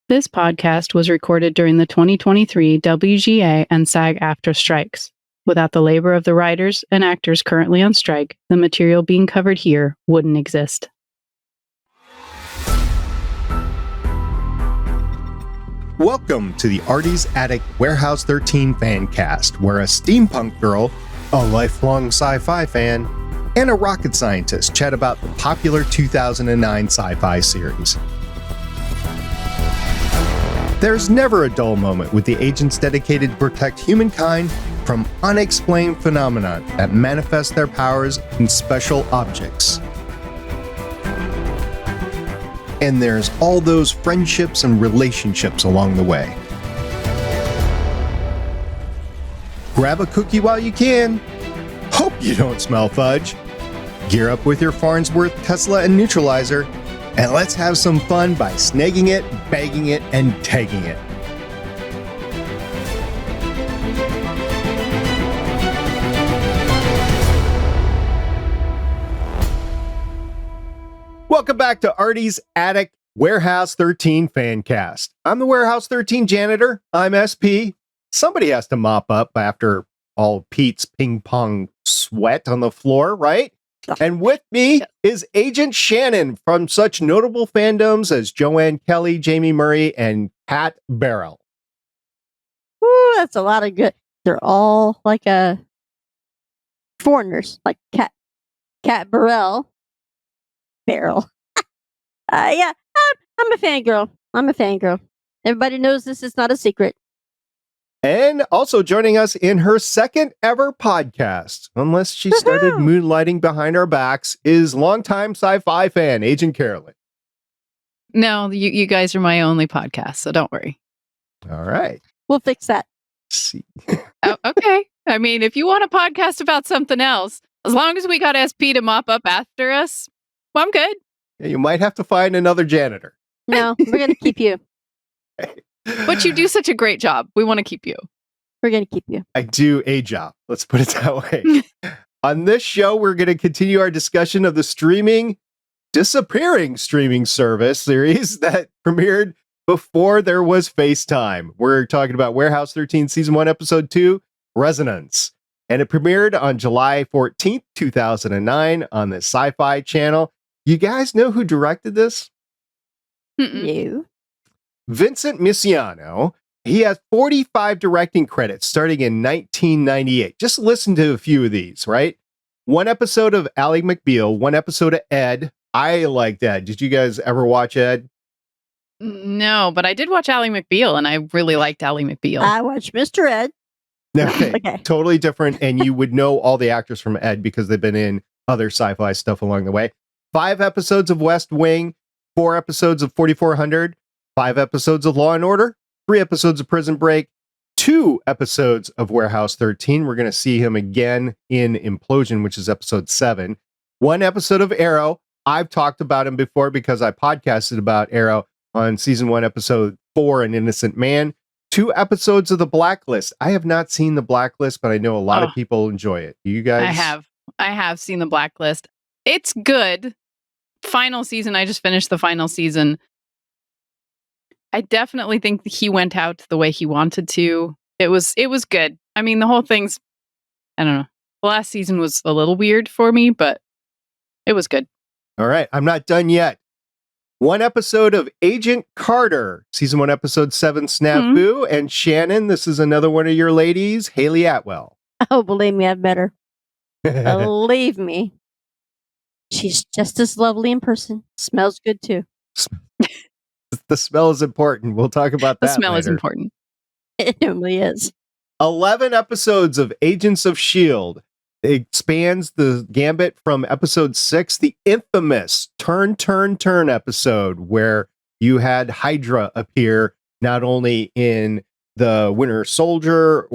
This podcast was recorded during the 2023 WGA and SAG-AFTRA strikes. Without the labor of the writers and actors currently on strike, the material being covered here wouldn't exist. Welcome to the Artie's Attic Warehouse 13 Fancast, where a steampunk girl, a lifelong sci-fi fan, and a rocket scientist chat about the popular 2009 sci-fi series. There's never a dull moment with the agents dedicated to protect humankind from unexplained phenomena that manifest their powers in special objects. And there's all those friendships and relationships along the way. Grab a cookie while you can. Hope you don't smell fudge. Gear up with your Farnsworth, Tesla, and neutralizer, and let's have some fun by snagging it, bagging it, and tagging it. Welcome back to Artie's Attic Warehouse 13 Fancast. I'm the Warehouse 13 janitor. I'm SP. Somebody has to mop up after all Pete's ping pong sweat on the floor, right? And with me is Agent Shannon from such notable fandoms as Joanne Kelly, Jamie Murray, and Kat Barrell. Ooh, that's a lot of good. They're all like foreigners, like Kat Barrell. Barrel. Yeah, I'm a fangirl. Everybody knows this is not a secret. And also joining us in her second ever podcast, unless she started moonlighting behind our backs, is longtime sci-fi fan, Agent Carolyn. No, you guys are my only podcast, so don't worry. All right. We'll fix that. See. Oh, okay. I mean, if you want a podcast about something else, as long as we got SP to mop up after us, well, I'm good. Yeah, you might have to find another janitor. No, we're going to keep you. But you do such a great job. We want to keep you. We're going to keep you. I do a job. Let's put it that way. On this show, we're going to continue our discussion of the disappearing streaming service series that premiered before there was FaceTime. We're talking about Warehouse 13 Season 1, Episode 2, Resonance. And it premiered on July 14th, 2009 on the Syfy channel. You guys know who directed this? You. Vincent Misiano. He has 45 directing credits starting in 1998. Just listen to a few of these, right? One episode of Ally McBeal, one episode of Ed. I liked Ed. Did you guys ever watch Ed? No, but I did watch Ally McBeal, and I really liked Ally McBeal. I watched Mr. Ed. Okay, totally different. And you would know all the actors from Ed because they've been in other sci-fi stuff along the way. 5 episodes of West Wing, 4 episodes of 4400, 5 episodes of Law and Order, 3 episodes of Prison Break, 2 episodes of Warehouse 13. We're going to see him again in Implosion, which is episode 7. 1 episode of Arrow. I've talked about him before because I podcasted about Arrow on season 1, episode 4, An Innocent Man. 2 episodes of The Blacklist. I have not seen The Blacklist, but I know a lot of people enjoy it. You guys? I have seen The Blacklist. It's good. Final season. I just finished the final season. I definitely think he went out the way he wanted to. It was good. I mean, the whole thing's, I don't know. The last season was a little weird for me, but it was good. All right. I'm not done yet. 1 episode of Agent Carter, season 1, episode 7, Snafu. And Shannon, this is another one of your ladies, Haley Atwell. Oh, believe me, I've met her. Believe me. She's just as lovely in person. Smells good too. The smell is important. We'll talk about that. The smell later. is important. It really is. 11 episodes of Agents of S.H.I.E.L.D. It spans the gambit from episode 6, the infamous Turn episode, where you had Hydra appear not only in the Winter Soldier,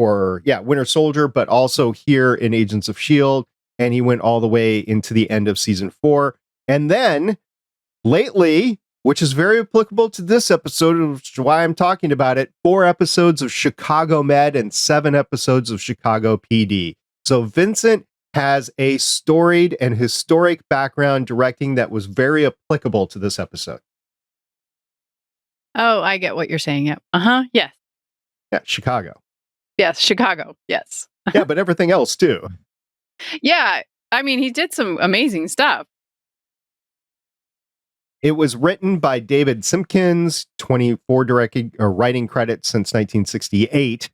but also here in Agents of S.H.I.E.L.D. And he went all the way into the end of season 4. And then lately, which is very applicable to this episode, which is why I'm talking about it, 4 episodes of Chicago Med and 7 episodes of Chicago PD. So Vincent has a storied and historic background directing that was very applicable to this episode. Oh, I get what you're saying. Yep. Yes. Yeah, Chicago. Yes. Chicago. Yes. Yeah, but everything else too. Yeah. I mean, he did some amazing stuff. It was written by David Simpkins, 24 directing or writing credits since 1968.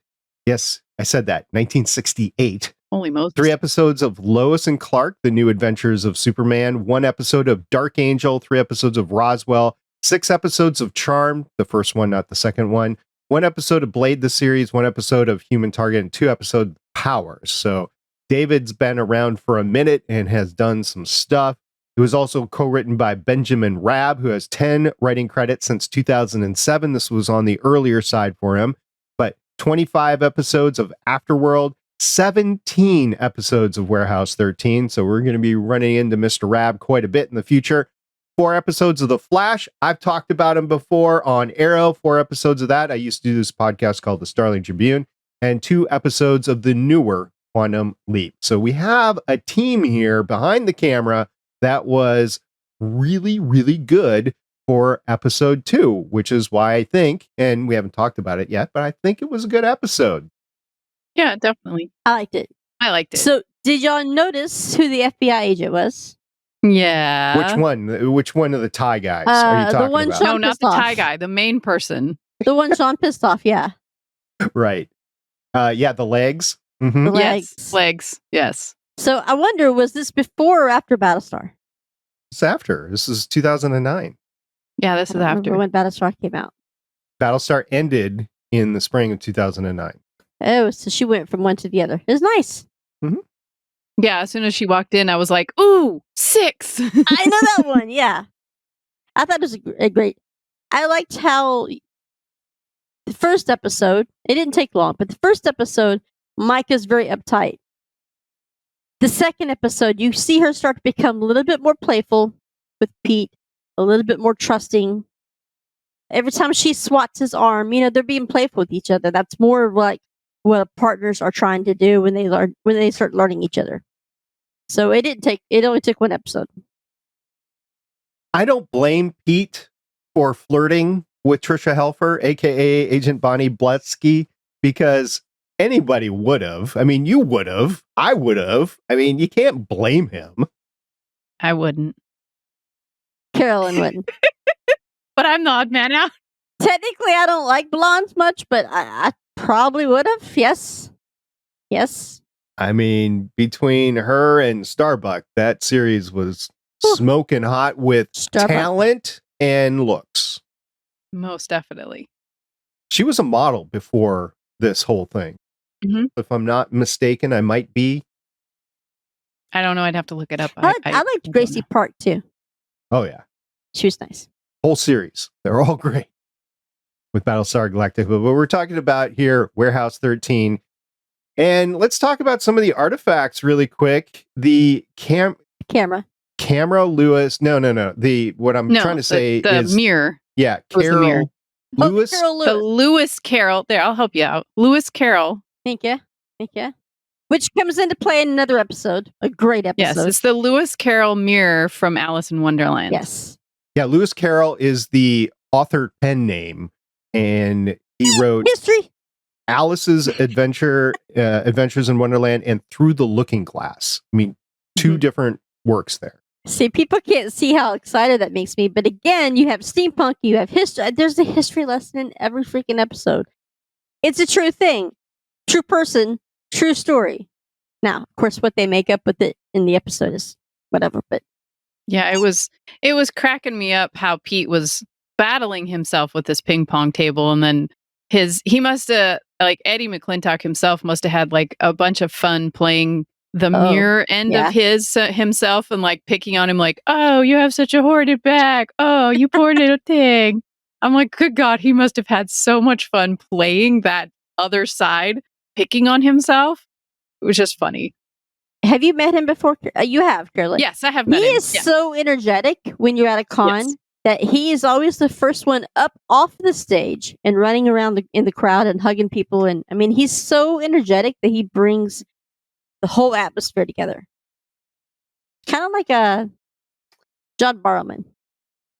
Yes, I said that, 1968. Holy Moses. 3 episodes of Lois and Clark, The New Adventures of Superman, 1 episode of Dark Angel, 3 episodes of Roswell, 6 episodes of Charmed, the first one, not the second one, 1 episode of Blade the series, 1 episode of Human Target, and 2 episodes of Powers. So David's been around for a minute and has done some stuff. It was also co-written by Benjamin Rabb, who has 10 writing credits since 2007. This was on the earlier side for him, but 25 episodes of Afterworld, 17 episodes of Warehouse 13. So we're going to be running into Mr. Rabb quite a bit in the future. 4 episodes of The Flash. I've talked about him before on Arrow. 4 episodes of that. I used to do this podcast called The Starling Tribune, and 2 episodes of the newer Quantum Leap. So we have a team here behind the camera that was really, really good for episode 2, which is why I think, and we haven't talked about it yet, but I think it was a good episode. Yeah, definitely. I liked it. I liked it. So, did y'all notice who the FBI agent was? Yeah. Which one? Which one of the Thai guys are you the talking one about? Sean No, not pissed the off. Thai guy, the main person. The one Sean pissed off, yeah. Right. Yeah, the legs. Mhm. The Yes. legs. Legs. Yes. So, I wonder, was this before or after Battlestar? It's after. This is 2009. Yeah, this I is don't remember after. when Battlestar came out. Battlestar ended in the spring of 2009. Oh, so she went from one to the other. It was nice. Yeah, as soon as she walked in, I was like, ooh, 6. I know that one. Yeah, I thought it was a great. I liked how the first episode. It didn't take long, but the first episode, Micah's very uptight. The second episode, you see her start to become a little bit more playful with Pete, a little bit more trusting. Every time she swats his arm, they're being playful with each other. That's more like what partners are trying to do when they start learning each other. So it only took 1 episode. I don't blame Pete for flirting with Trisha Helfer, aka Agent Bonnie Bletsky, because anybody would have. I mean, you would have. I would have. I mean, you can't blame him. I wouldn't. Carolyn wouldn't. But I'm the odd man out. Technically, I don't like blondes much, but I probably would have. Yes. Yes. I mean, between her and Starbuck, that series was smoking hot with Starbuck. talent and looks. Most definitely. She was a model before this whole thing. Mhm. If I'm not mistaken, I might be. I don't know. I'd have to look it up. I liked don't Gracie know. Park too. Oh, yeah. She was nice. Whole series. They're all great with Battlestar Galactica. But we're talking about here, Warehouse 13. And let's talk about some of the artifacts really quick. The Camera. camera Lewis. No. What I'm trying to say the is mirror. Yeah, was the mirror. Carol Lewis. Carol The Lewis. Lewis Carroll. There, I'll help you out. Lewis Carroll. Thank you. Which comes into play in another episode. A great Yes, episode. it's the Lewis Carroll mirror from Alice in Wonderland. Yes. Yeah, Lewis Carroll is the author pen name, and he wrote History. Alice's Adventures in Wonderland and Through the Looking Glass. I mean, 2 different works there. See, people can't see how excited that makes me, but again, you have steampunk, you have history. There's a history lesson in every freaking episode. It's a true thing, true person, true story. Now, of course, what they make up with it in the episode is whatever. But Yeah, it was cracking me up how Pete was battling himself with this ping pong table, and then he must have, like, Eddie McClintock himself must have had like a bunch of fun playing the mirror end yeah. of himself and like picking on him like, oh, you have such a hoarded bag. Oh, you poor little thing. I'm like, good God, he must have had so much fun playing that other side, picking on himself. It was just funny. have you met him before? You have, Carolyn. Yes, I have He met him. is Yeah. so energetic when you're at a con Yes. that he is always the first one up off the stage and running around in the crowd and hugging people. And I mean, he's so energetic that he brings the whole atmosphere together. Kind of like a John Barrowman.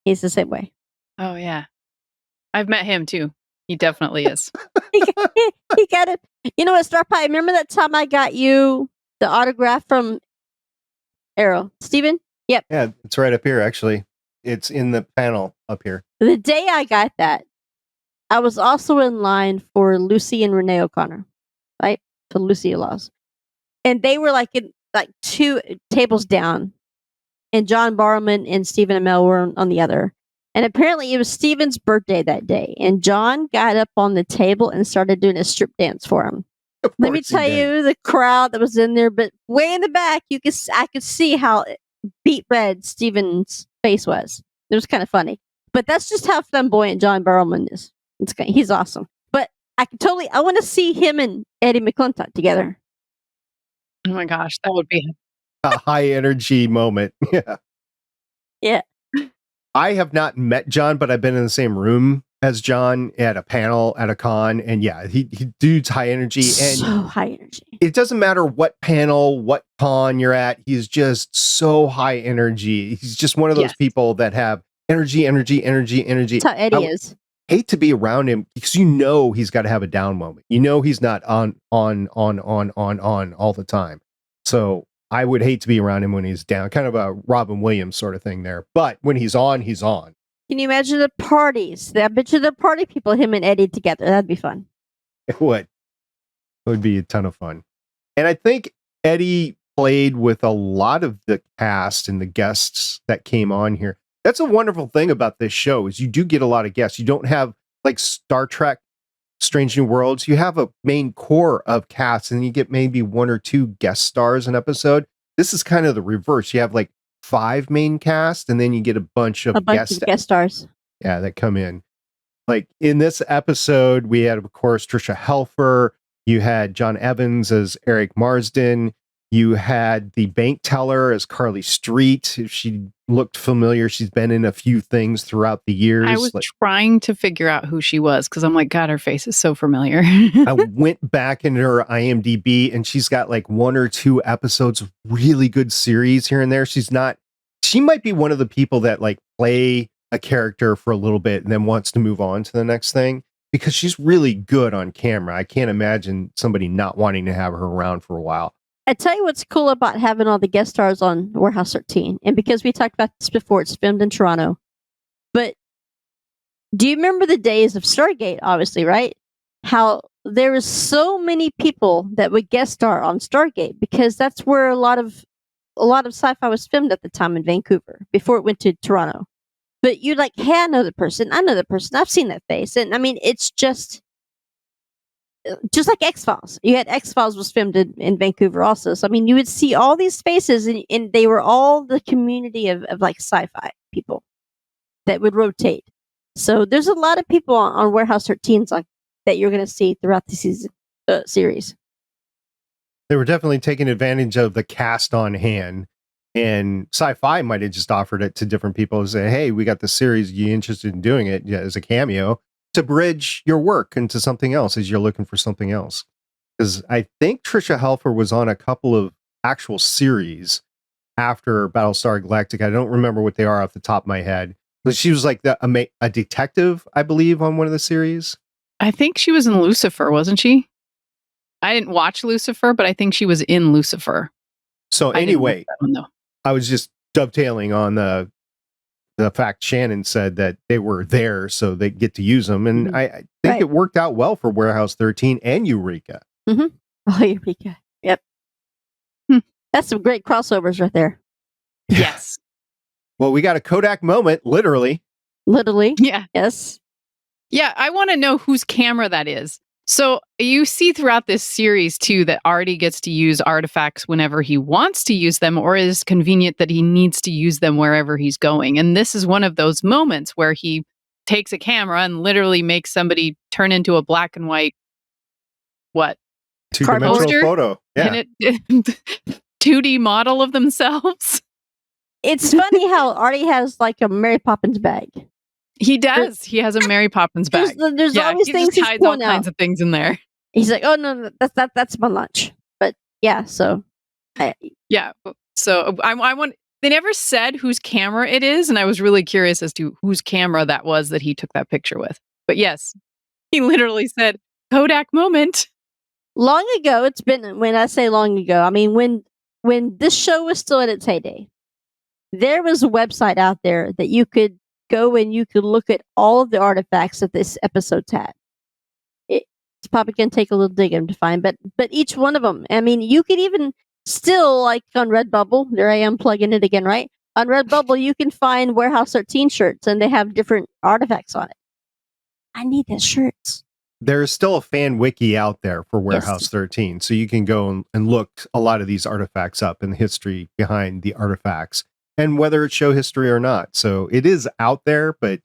He's the same way. Oh, yeah. I've met him too. He definitely is. He got it. You know what, Star Pie? Remember that time I got you the autograph from Arrow? Steven? Yep. Yeah, it's right up here, actually. It's in the panel up here. The day I got that, I was also in line for Lucy and Renee O'Connor, right? To Lucy Laws. And they were like in like 2 tables down. And John Barrowman and Stephen Amell were on the other. And apparently it was Steven's birthday that day. And John got up on the table and started doing a strip dance for him. Let me tell you the crowd that was in there, but way in the back, I could see how beet red Steven's face was. It was kind of funny. But that's just how flamboyant John Barrowman is. He's awesome. But I want to see him and Eddie McClintock together. Oh my gosh, that would be a high energy moment. Yeah. Yeah. I have not met John, but I've been in the same room as John at a panel at a con. And yeah, he dude's high energy. And so high energy. It doesn't matter what panel, what con you're at. He's just so high energy. He's just one of those people that have energy. That's how Eddie is. Hate to be around him because he's got to have a down moment. He's not on all the time. So I would hate to be around him when he's down. Kind of a Robin Williams sort of thing there. But when he's on, he's on. Can you imagine the parties? I bet you the party people, him and Eddie together. That'd be fun. It would. It would be a ton of fun. And I think Eddie played with a lot of the cast and the guests that came on here. That's a wonderful thing about this show is you do get a lot of guests. You don't have like Star Trek, Strange New Worlds. You have a main core of cast and you get maybe 1 or 2 guest stars an episode. This is kind of the reverse. You have like 5 main cast and then you get a bunch of guest stars. Yeah, that come in. Like in this episode, we had, of course, Trisha Helfer. You had John Evans as Eric Marsden. You had the bank teller as Carly Street. If she looked familiar, she's been in a few things throughout the years. I was trying to figure out who she was because I'm like, God, her face is so familiar. I went back into her IMDb and she's got like 1 or 2 episodes of really good series here and there. She might be one of the people that like play a character for a little bit and then wants to move on to the next thing because she's really good on camera. I can't imagine somebody not wanting to have her around for a while. I tell you what's cool about having all the guest stars on Warehouse 13, and because we talked about this before, it's filmed in Toronto. But do you remember the days of Stargate, obviously, right? How there was so many people that would guest star on Stargate because that's where a lot of sci-fi was filmed at the time in Vancouver before it went to Toronto. But you're like, hey, I know the person, I've seen that face. And I mean, it's just like X-Files. You had X-Files was filmed in Vancouver also. So, I mean, you would see all these faces and they were all the community of like sci-fi people that would rotate. So there's a lot of people on Warehouse 13 that you're going to see throughout the season series. They were definitely taking advantage of the cast on hand. And Syfy might have just offered it to different people and say, hey, we got the series. Are you interested in doing it as a cameo? To bridge your work into something else as you're looking for something else. Because I think Trisha Helfer was on a couple of actual series after Battlestar Galactica. I don't remember what they are off the top of my head. But she was like a detective, I believe, on one of the series. I think she was in Lucifer, wasn't she? I didn't watch Lucifer, but I think she was in Lucifer. So anyway, I was just dovetailing on the fact Shannon said that they were there so they get to use them. And I think it worked out well for Warehouse 13 and Eureka. Mm-hmm. Oh, Eureka. Yep. That's some great crossovers right there. Yes. Well, we got a Kodak moment, literally. Literally. Yeah. Yes. Yeah, I want to know whose camera that is. So you see throughout this series, too, that Artie gets to use artifacts whenever he wants to use them or is convenient that he needs to use them wherever he's going. And this is one of those moments where he takes a camera and literally makes somebody turn into a black and white, what? 2-dimensional photo. Yeah. 2D model of themselves. It's funny how Artie has like a Mary Poppins bag. He does. He has a Mary Poppins bag. There's always things he hides all kinds of things in there. He's like, oh no, that's my lunch. But yeah, so I want. They never said whose camera it is, and I was really curious as to whose camera that was that he took that picture with. But yes, he literally said, Kodak moment. Long ago, it's been, when I say long ago, I mean when this show was still at its heyday, there was a website out there that you could go and you could look at all of the artifacts that this episode's had. It's probably going to take a little digging to find, but each one of them, I mean, you could even still, like on Redbubble, there I am plugging it again, right? On Redbubble, you can find Warehouse 13 shirts, and they have different artifacts on it. I need those shirts. There's still a fan wiki out there for Warehouse Yes. 13, so you can go and look a lot of these artifacts up and the history behind the artifacts and whether it's show history or not. So it is out there, but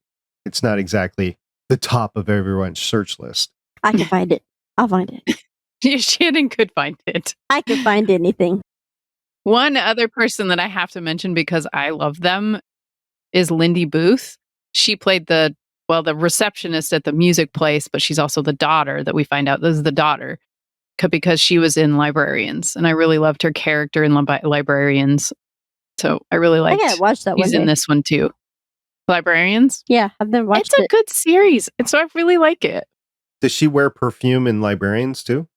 it's not exactly the top of everyone's search list. I can find it. I'll find it. Shannon could find it. I can find anything. One other person that I have to mention because I love them is Lindy Booth. She played the receptionist at the music place, but she's also the daughter that we find out this is the daughter because she was in Librarians, and I really loved her character in Librarians. So I really liked. I gotta watch that one. She's in this one too. Librarians. Yeah, I've never watched It's a it. good series, and so I really like it. Does she wear perfume in Librarians too?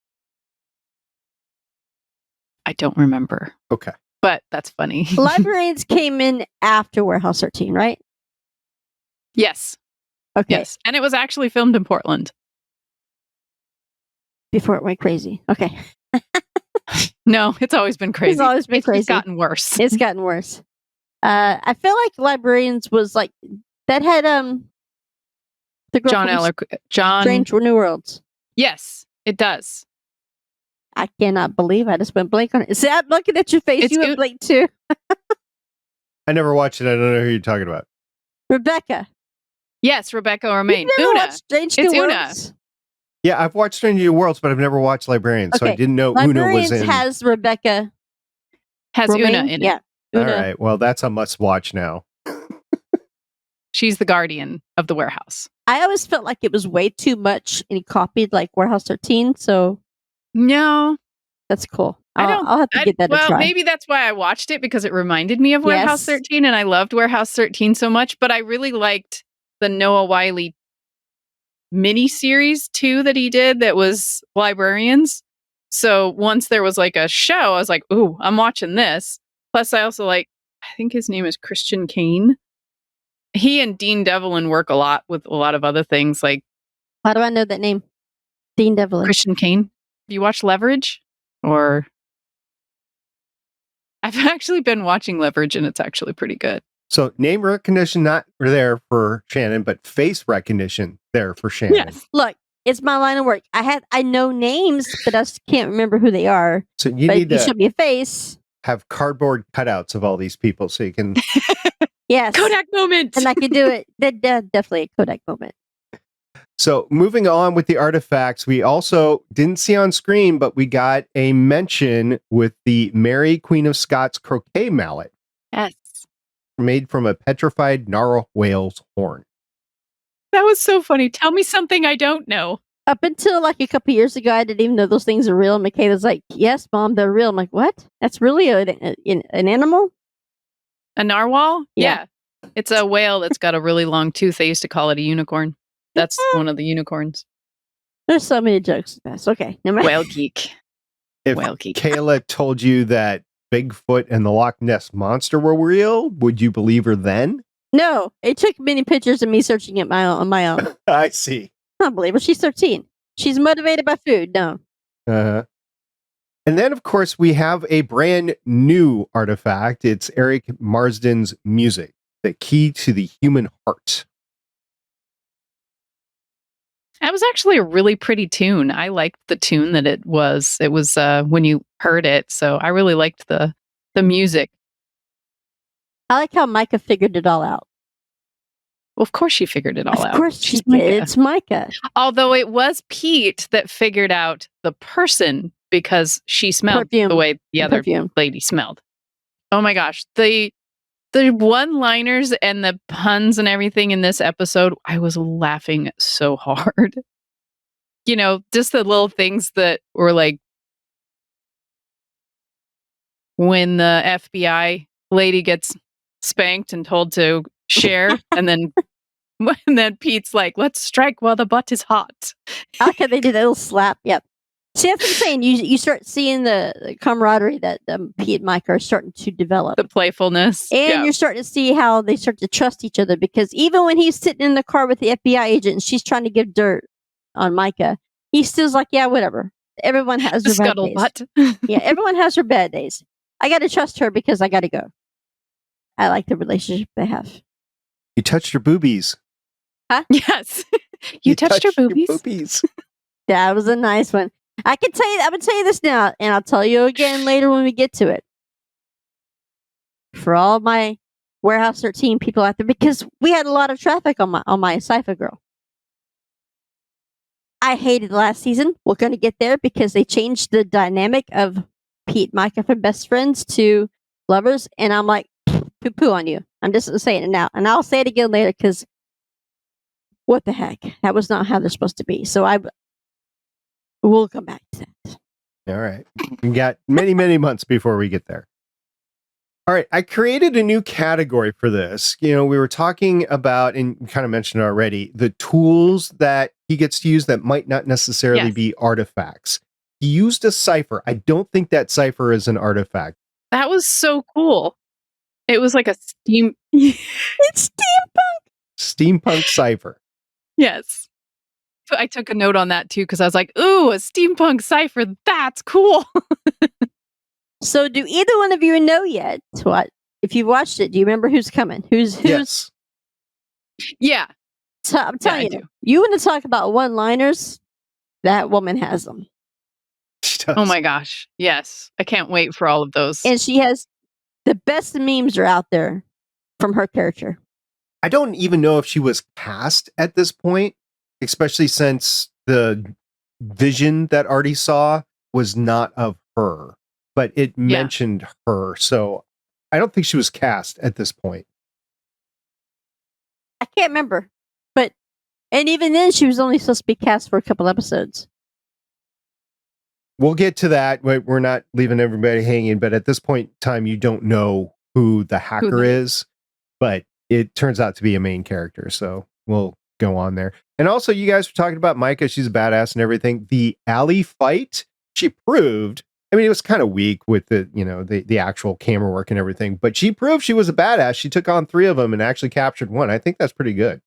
I don't remember, Okay. but that's funny. Librarians came in after Warehouse 13, right? Yes. Okay. Yes, and it was actually filmed in Portland. Before it went crazy. Okay. No, it's always been crazy. It's always been It's crazy. just gotten worse. It's gotten worse. I feel like Librarians was like that had the girl from John. Strange New Worlds. Yes, it does. I cannot believe I just went blank on it. See, I'm looking at your face. It's You went good. blank too. I never watched it. I don't know who you're talking about. Rebecca. Yes, Rebecca Romaine. You've never Una. watched Strange It's New Una. Worlds? Yeah, I've watched Strange New Worlds, but I've never watched Librarians, so I Okay. didn't know Una Librarians was in. has Rebecca. Has Romaine? Una in it. Yeah. All Una. right, well, that's a must watch now. She's the guardian of the warehouse. I always felt like it was way too much and he copied like Warehouse 13, so No, that's cool. I don't. I'll have to get that a try. Maybe that's why I watched it because it reminded me of Warehouse Yes. 13, and I loved Warehouse 13 so much. But I really liked the Noah Wiley mini-series too that he did that was Librarians. So once there was like a show, I was like, ooh, I'm watching this. Plus I also I think his name is Christian Kane. He and Dean Devlin work a lot with a lot of other things like How do I know that name? Dean Devlin. Christian Kane. Have you watched Leverage? Or I've actually been watching Leverage and it's actually pretty good. So name recognition not there for Shannon, but face recognition there for Shannon. Yes. Look, it's my line of work. I know names, but I just can't remember who they are. So you But need you to showed me a face. have cardboard cutouts of all these people so you can. Yes. Kodak moment. And I can do it. That definitely a Kodak moment. So moving on with the artifacts, we also didn't see on screen, but we got a mention with the Mary Queen of Scots croquet mallet Yes. made from a petrified narwhal whale's horn. That was so funny. Tell me something I don't know. Up until like a couple years ago, I didn't even know those things are real. Michaela's like, "Yes, Mom, they're real." I'm like, "What? That's really an animal?" A narwhal? Yeah. It's a whale that's got a really long tooth. They used to call it a unicorn. That's one of the unicorns. There's so many jokes. That's okay. Never mind. Whale geek. If Whale geek. Kayla told you that Bigfoot and the Loch Ness Monster were real, would you believe her then? No, it took many pictures of me searching it on my own. I see. I don't believe her. She's 13. She's motivated by food. No. Uh-huh. And then, of course, we have a brand new artifact. It's Eric Marsden's music, the key to the human heart. That was actually a really pretty tune. I liked the tune that it was. It was when you heard it. So I really liked the music. I like how Micah figured it all out. Well, of course she figured it all out. Of course she She's did. Micah. It's Micah. Although it was Pete that figured out the person because she smelled Perfume. the way the other Perfume. lady smelled. Oh my gosh. The one-liners and the puns and everything in this episode, I was laughing so hard. You know, just the little things that were like when the FBI lady gets spanked and told to share and then And then Pete's like, let's strike while the butt is hot. How can they do that little slap? Yep. See, that's what I'm saying. You start seeing the camaraderie that Pete and Mike are starting to develop. The playfulness. And you're starting to see how they start to trust each other, because even when he's sitting in the car with the FBI agent and she's trying to give dirt on Micah, he still's like, yeah, whatever. Everyone has their bad days. Scuttlebutt. Yeah, everyone has their bad days. I got to trust her because I got to go. I like the relationship they have. You touched your boobies. Huh? Yes. You touched your boobies. That was a nice one. I can tell you, I'm going to tell you this now, and I'll tell you again later when we get to it. For all my Warehouse 13 people out there, because we had a lot of traffic on my Syfy girl. I hated last season. We're going to get there because they changed the dynamic of Pete and Micah from best friends to lovers, and I'm like, poo-poo on you. I'm just saying it now, and I'll say it again later because what the heck? That was not how they're supposed to be. So we'll come back to that. All right. We got many, many months before we get there. All right. I created a new category for this. We were talking about, and you kind of mentioned it already, the tools that he gets to use that might not necessarily be artifacts. He used a cipher. I don't think that cipher is an artifact. That was so cool. It was like a It's steampunk. Steampunk cipher. Yes. I took a note on that too because I was like, ooh, a steampunk cipher. That's cool. So do either one of you know yet what? If you watched it, do you remember who's coming? Who's Yes. Yeah. So I'm telling you want to talk about one-liners? That woman has them. She does. Oh my gosh. Yes. I can't wait for all of those. And she has the best memes are out there from her character. I don't even know if she was cast at this point, especially since the vision that Artie saw was not of her, but it mentioned her. So I don't think she was cast at this point. I can't remember. And even then, she was only supposed to be cast for a couple episodes. We'll get to that. We're not leaving everybody hanging, but at this point in time, you don't know who the hacker is, but it turns out to be a main character. So we'll go on there. And also, you guys were talking about Micah. She's a badass and everything. The alley fight, she proved. I mean, it was kind of weak with the actual camera work and everything, but she proved she was a badass. She took on 3 of them and actually captured 1. I think that's pretty good.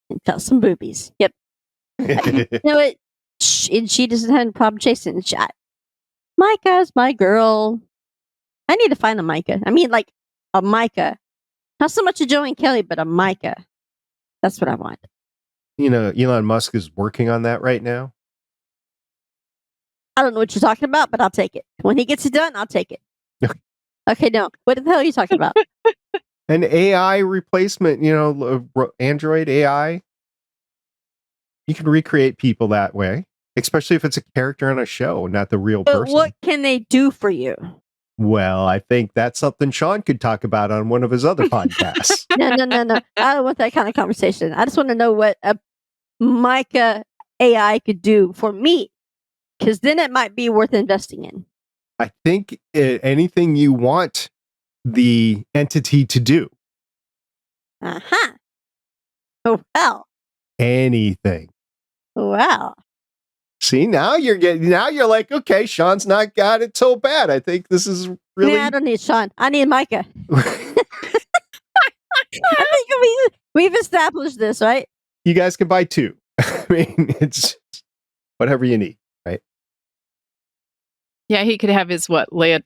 And felt some boobies. Yep. You know what? And she doesn't have a problem chasing the shot. Micah's my girl. I need to find a Micah. I mean, like a Micah. Not so much a Joey and Kelly, but a Micah. That's what I want. Elon Musk is working on that right now. I don't know what you're talking about, but I'll take it. When he gets it done, I'll take it. Okay, no. What the hell are you talking about? An AI replacement, Android AI. You can recreate people that way, especially if it's a character on a show, not the real person. What can they do for you? Well, I think that's something Sean could talk about on one of his other podcasts. No. I don't want that kind of conversation. I just want to know what a Micah AI could do for me, because then it might be worth investing in. I think anything you want the entity to do. Uh-huh. Oh, well. Anything. Wow. See, now you're like, okay, Sean's not got it so bad. I think this is really... Yeah, I don't need Sean. I need Micah. I think we've established this, right? You guys can buy 2. I mean, it's whatever you need, right? Yeah, he could have his Leah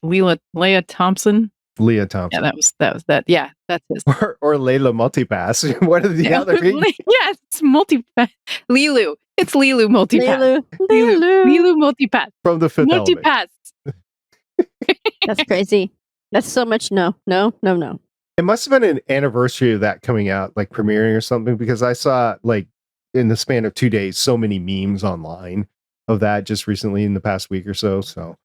Thompson. Leah Thompson. Yeah, that was that. Yeah, that's his. Or Layla Multipass. What are the other? Yes, it's Multipass. Lilu. It's Lilu Multipass. Lilu Multipass. From the 5th Multipass. That's crazy. That's so much no. It must have been an anniversary of that coming out, like premiering or something, because I saw, like, in the span of 2 days, so many memes online of that just recently in the past week or so. So,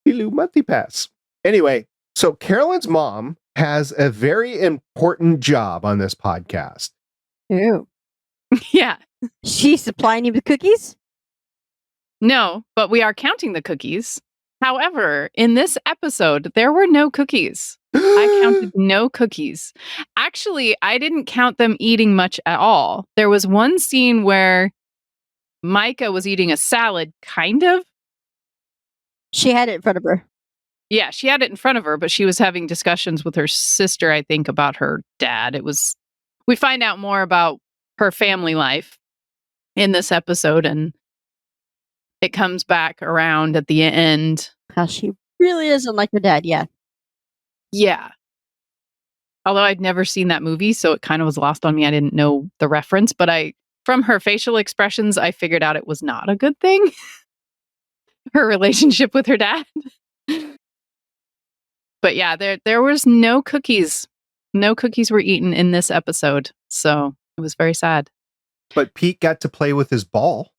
Lilu Multipass. Anyway, so Carolyn's mom has a very important job on this podcast. Ew. Yeah. She's supplying you with cookies? No, but we are counting the cookies. However, in this episode, there were no cookies. I counted no cookies. Actually, I didn't count them eating much at all. There was one scene where Micah was eating a salad, kind of. She had it in front of her. Yeah, she had it in front of her, but she was having discussions with her sister, I think, about her dad. We find out more about her family life in this episode, and it comes back around at the end. How she really isn't like her dad. Yeah. Yeah. Although I'd never seen that movie, so it kind of was lost on me. I didn't know the reference, but from her facial expressions, I figured out it was not a good thing. Her relationship with her dad. But yeah, there was no cookies. No cookies were eaten in this episode, so it was very sad. But Pete got to play with his ball.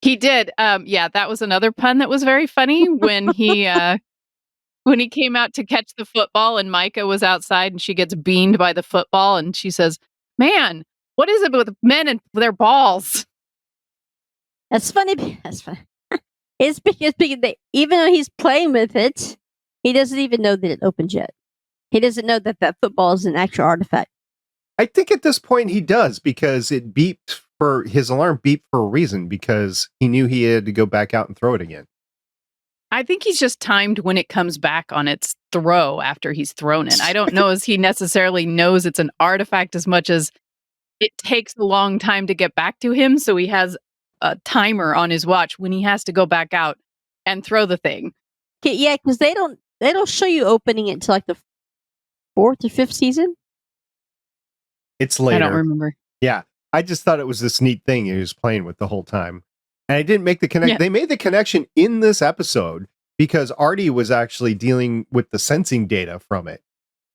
He did. Yeah, that was another pun that was very funny when he came out to catch the football and Micah was outside and she gets beamed by the football and she says, "Man, what is it with men and their balls?" That's funny. That's funny. It's because even though he's playing with it, he doesn't even know that it opened yet. He doesn't know that football is an actual artifact. I think at this point he does, because it beeped for his alarm beeped for a reason, because he knew he had to go back out and throw it again. I think he's just timed when it comes back on its throw after he's thrown it. I don't know as he necessarily knows it's an artifact as much as it takes a long time to get back to him. So he has a timer on his watch when he has to go back out and throw the thing. Yeah, because they don't show you opening it until like the 4th or 5th season. It's later. I don't remember. Yeah. I just thought it was this neat thing he was playing with the whole time. And I didn't make the connection. Yeah. They made the connection in this episode because Artie was actually dealing with the sensing data from it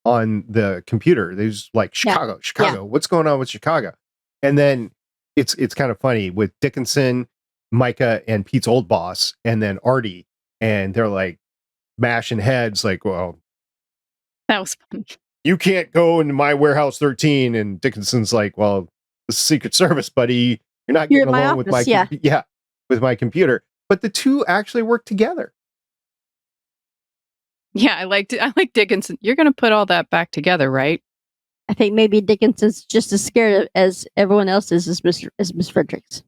on the computer. They was like, Chicago, what's going on with Chicago? And then it's kind of funny with Dickinson, Micah, and Pete's old boss, and then Artie, and they're like mashing heads like, well, that was funny. You can't go into my warehouse 13. And Dickinson's like, well, the Secret Service, buddy. You're not getting along with with my computer. But the two actually work together. Yeah, I like Dickinson. You're going to put all that back together, right? I think maybe Dickinson's just as scared as everyone else is as Miss Fredericks.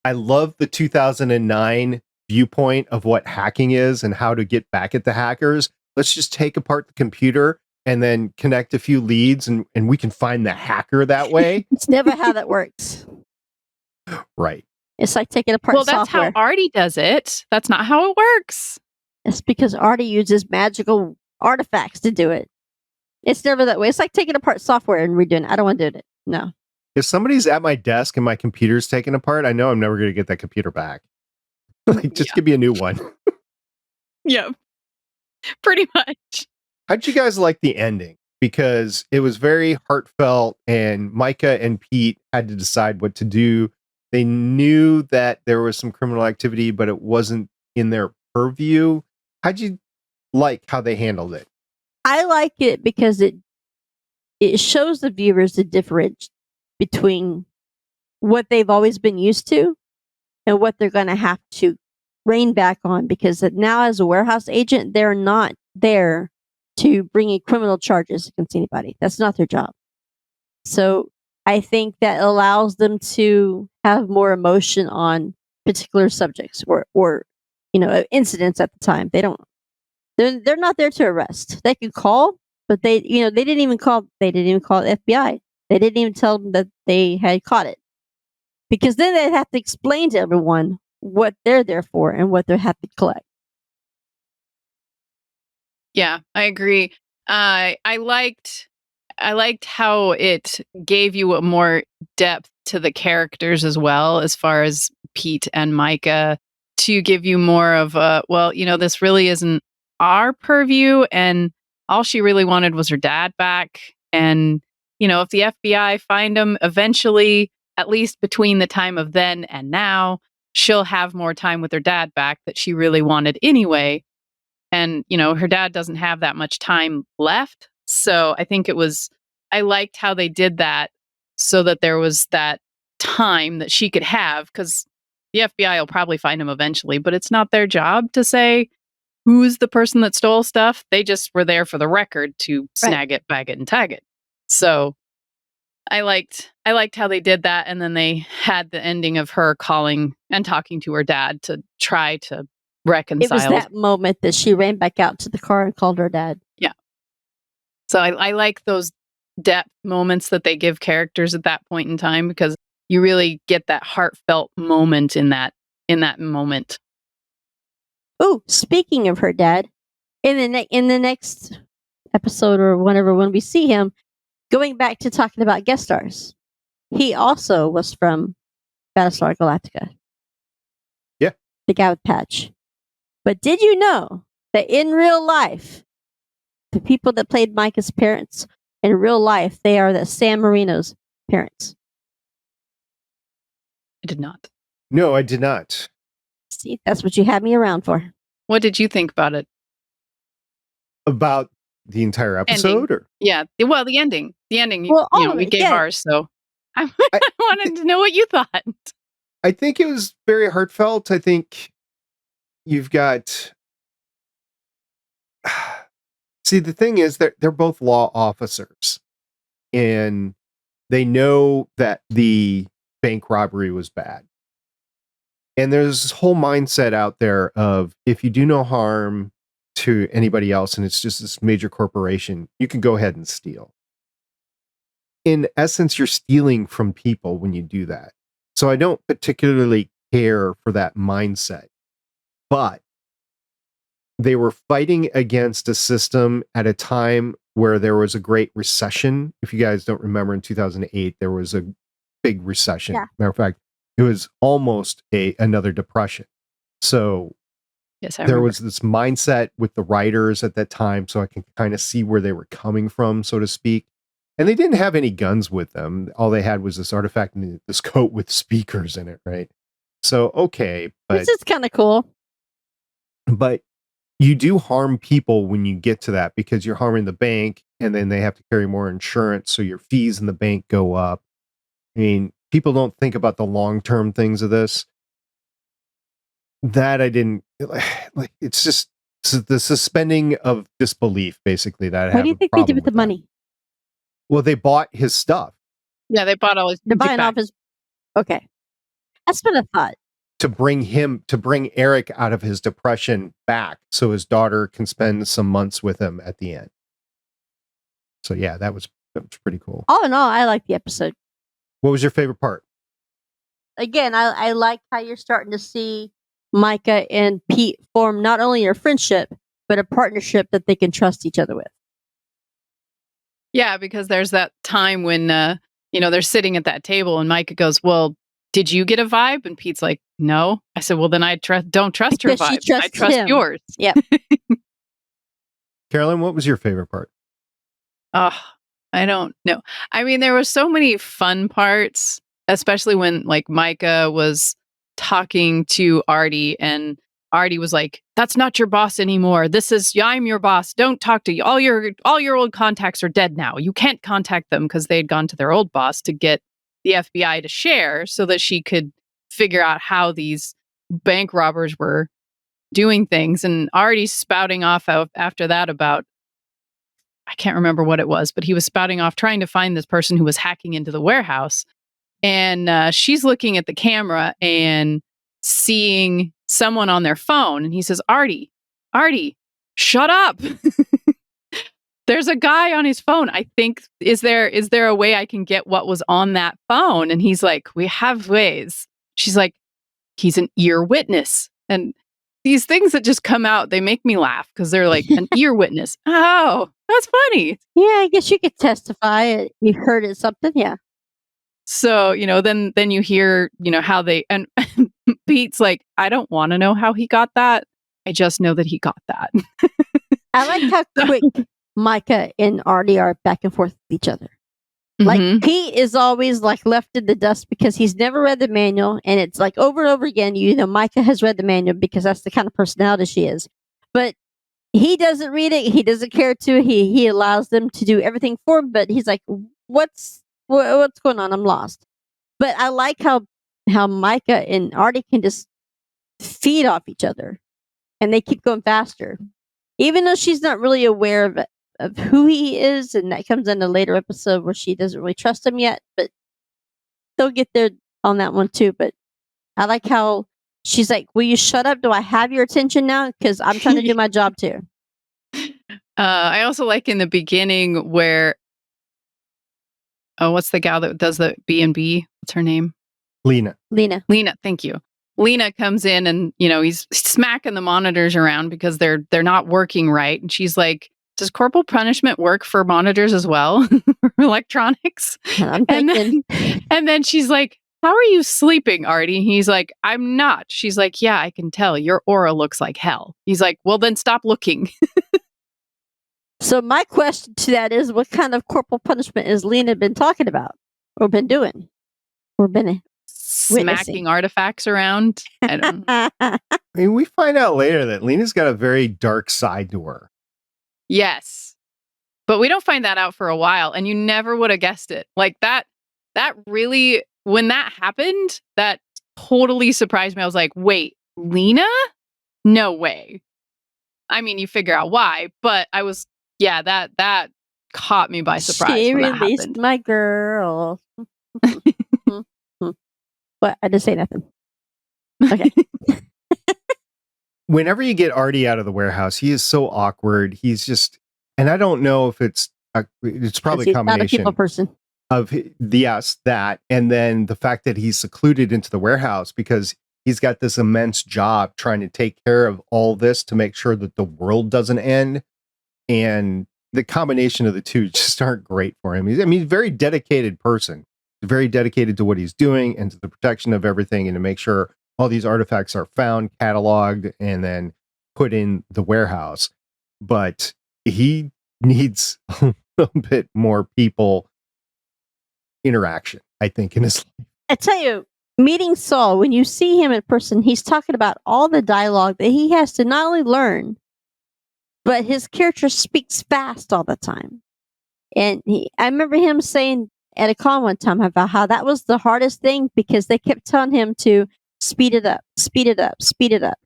I love the 2009 viewpoint of what hacking is and how to get back at the hackers. Let's just take apart the computer and then connect a few leads and we can find the hacker that way. It's never how that works. Right. It's like taking apart software. Well, that's how Artie does it. That's not how it works. It's because Artie uses magical artifacts to do it. It's never that way. It's like taking apart software and redoing it. I don't want to do it. No. If somebody's at my desk and my computer's taken apart, I know I'm never going to get that computer back. Like, just give me a new one. Yeah. Pretty much. How'd you guys like the ending? Because it was very heartfelt and Micah and Pete had to decide what to do. They knew that there was some criminal activity, but it wasn't in their purview. How'd you like how they handled it? I like it because it shows the viewers the difference between what they've always been used to and what they're going to have to rein back on, because now as a warehouse agent, they're not there to bring in criminal charges against anybody. That's not their job. So I think that allows them to have more emotion on particular subjects or incidents at the time. They're not there to arrest. They can call, but they didn't even call the FBI. They didn't even tell them that they had caught it, because then they'd have to explain to everyone what they're there for and what they're happy to collect. Yeah, I agree. I liked how it gave you a more depth to the characters as well, as far as Pete and Micah, to give you more of this really isn't our purview, and all she really wanted was her dad back. And, if the FBI find him eventually, at least between the time of then and now, she'll have more time with her dad back that she really wanted anyway. And, her dad doesn't have that much time left. So I think I liked how they did that so that there was that time that she could have, because the FBI will probably find him eventually, but it's not their job to say, who's the person that stole stuff. They just were there for the record to snag it, bag it, and tag it. So I liked how they did that, and then they had the ending of her calling and talking to her dad to try to reconcile. It was that moment that she ran back out to the car and called her dad. Yeah. So I like those depth moments that they give characters at that point in time, because you really get that heartfelt moment in that moment. Oh, speaking of her dad, in the next episode or whenever when we see him, going back to talking about guest stars, he also was from Battlestar Galactica. Yeah. The guy with Patch. But did you know that in real life, the people that played Micah's parents in real life, they are the San Marino's parents? I did not. No, I did not. See, that's what you had me around for. What did you think about it? About the entire episode? Or? Yeah. Well, the ending. The ending, Well, we gave ours, so I wanted to know what you thought. I think it was very heartfelt. I think you've got... See, the thing is that they're both law officers, and they know that the bank robbery was bad. And there's this whole mindset out there of, if you do no harm to anybody else and it's just this major corporation, you can go ahead and steal. In essence, you're stealing from people when you do that. So I don't particularly care for that mindset. But they were fighting against a system at a time where there was a great recession. If you guys don't remember, in 2008, there was a big recession. Yeah. Matter of fact, it was almost another depression. So yes, there was this mindset with the writers at that time, so I can kind of see where they were coming from, so to speak. And they didn't have any guns with them. All they had was this artifact and this coat with speakers in it, right? So, okay. But This is kind of cool. But you do harm people when you get to that, because you're harming the bank, and then they have to carry more insurance, so your fees in the bank go up. I mean, people don't think about the long-term things of this. That I didn't like. It's just the suspending of disbelief, basically. That What do you think they did with the money? Well, they bought his stuff. Yeah, they bought all his. They're buying off his. Okay, that's what I thought. To bring Eric out of his depression back, so his daughter can spend some months with him at the end. So yeah, that was pretty cool. All in all, I like the episode. What was your favorite part? Again, I like how you're starting to see Micah and Pete form not only a friendship, but a partnership that they can trust each other with. Yeah, because there's that time when they're sitting at that table and Micah goes, "Well, did you get a vibe?" And Pete's like, "No." I said, "Well, then I don't trust her Because she vibe. trusts I trust him. yours." Yeah. Carolyn, what was your favorite part? Oh, I don't know. I mean, there were so many fun parts, especially when like Micah was talking to Artie, and Artie was like, "That's not your boss anymore. I'm your boss. Don't talk to you. All your old contacts are dead now. You can't contact them," because they had gone to their old boss to get the FBI to share so that she could figure out how these bank robbers were doing things. And Artie's spouting off after that about, I can't remember what it was, but he was spouting off trying to find this person who was hacking into the warehouse. And she's looking at the camera and seeing someone on their phone. And he says, Artie, shut up. There's a guy on his phone. I think, is there a way I can get what was on that phone? And he's like, we have ways. She's like, he's an ear witness. And these things that just come out, they make me laugh because they're like, an ear witness. Oh, that's funny. Yeah, I guess you could testify. You heard it something. Yeah. So, then you hear, how they, and Pete's like, I don't want to know how he got that. I just know that he got that. I like how quick Micah and Artie are back and forth with each other. Like Pete is always like left in the dust because he's never read the manual, and it's like over and over again. Micah has read the manual because that's the kind of personality she is, but he doesn't read it. He doesn't care to. He allows them to do everything for him, but he's like, what's going on? I'm lost. But I like how Micah and Artie can just feed off each other, and they keep going faster. Even though she's not really aware of who he is, and that comes in a later episode where she doesn't really trust him yet, but they'll get there on that one too. But I like how she's like, will you shut up? Do I have your attention now? Because I'm trying to do my job too. I also like in the beginning where, what's the gal that does the B&B? What's her name? Lena, thank you. Lena comes in and, he's smacking the monitors around because they're not working right. And she's like, does corporal punishment work for monitors as well? Electronics? I'm thinking. And then she's like, how are you sleeping, Artie? He's like, I'm not. She's like, yeah, I can tell. Your aura looks like hell. He's like, well, then stop looking. So my question to that is, what kind of corporal punishment has Lena been talking about or been doing? Or been smacking artifacts around? I don't know. I mean, we find out later that Lena's got a very dark side to her. Yes. But we don't find that out for a while, and you never would have guessed it. Like that really, when that happened, that totally surprised me. I was like, wait, Lena? No way. I mean, you figure out why, but I was, that caught me by surprise. She when that released happened. my girl. But I didn't say nothing. Okay. Whenever you get Artie out of the warehouse, he is so awkward. He's just, and I don't know if it's probably a combination. Not a people person. Of that, and then the fact that he's secluded into the warehouse because he's got this immense job trying to take care of all this to make sure that the world doesn't end. And the combination of the two just aren't great for him. He's a very dedicated person. He's very dedicated to what he's doing and to the protection of everything and to make sure all these artifacts are found, cataloged, and then put in the warehouse. But he needs a little bit more people interaction, I think, in his life. I tell you, meeting Saul, when you see him in person, he's talking about all the dialogue that he has to not only learn, but his character speaks fast all the time. And I remember him saying at a con one time about how that was the hardest thing because they kept telling him to speed it up,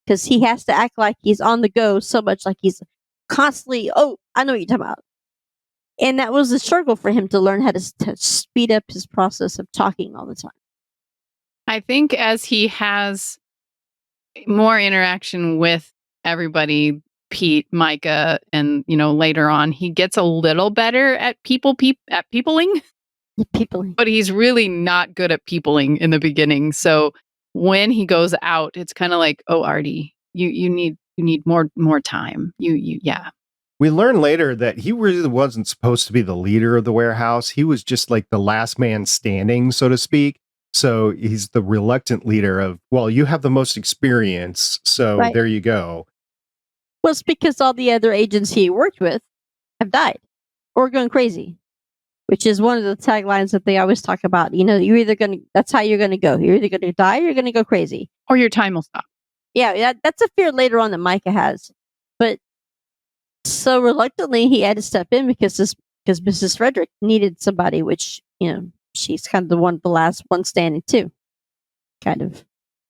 because he has to act like he's on the go so much, like he's constantly, I know what you're talking about. And that was a struggle for him to learn how to speed up his process of talking all the time. I think as he has more interaction with everybody, Pete, Micah, and later on, he gets a little better at peopling. But he's really not good at peopling in the beginning. So when he goes out, it's kind of like, oh, Artie, you need more time. Yeah. We learn later that he really wasn't supposed to be the leader of the warehouse. He was just like the last man standing, so to speak. So he's the reluctant leader of, well, you have the most experience, so There you go. Well, it's because all the other agents he worked with have died or gone crazy, which is one of the taglines that they always talk about. You're either that's how you're going to go. You're either going to die or you're going to go crazy. Or your time will stop. Yeah, that's a fear later on that Micah has. But so reluctantly, he had to step in because Mrs. Frederick needed somebody, which, she's kind of the last one standing too. Kind of.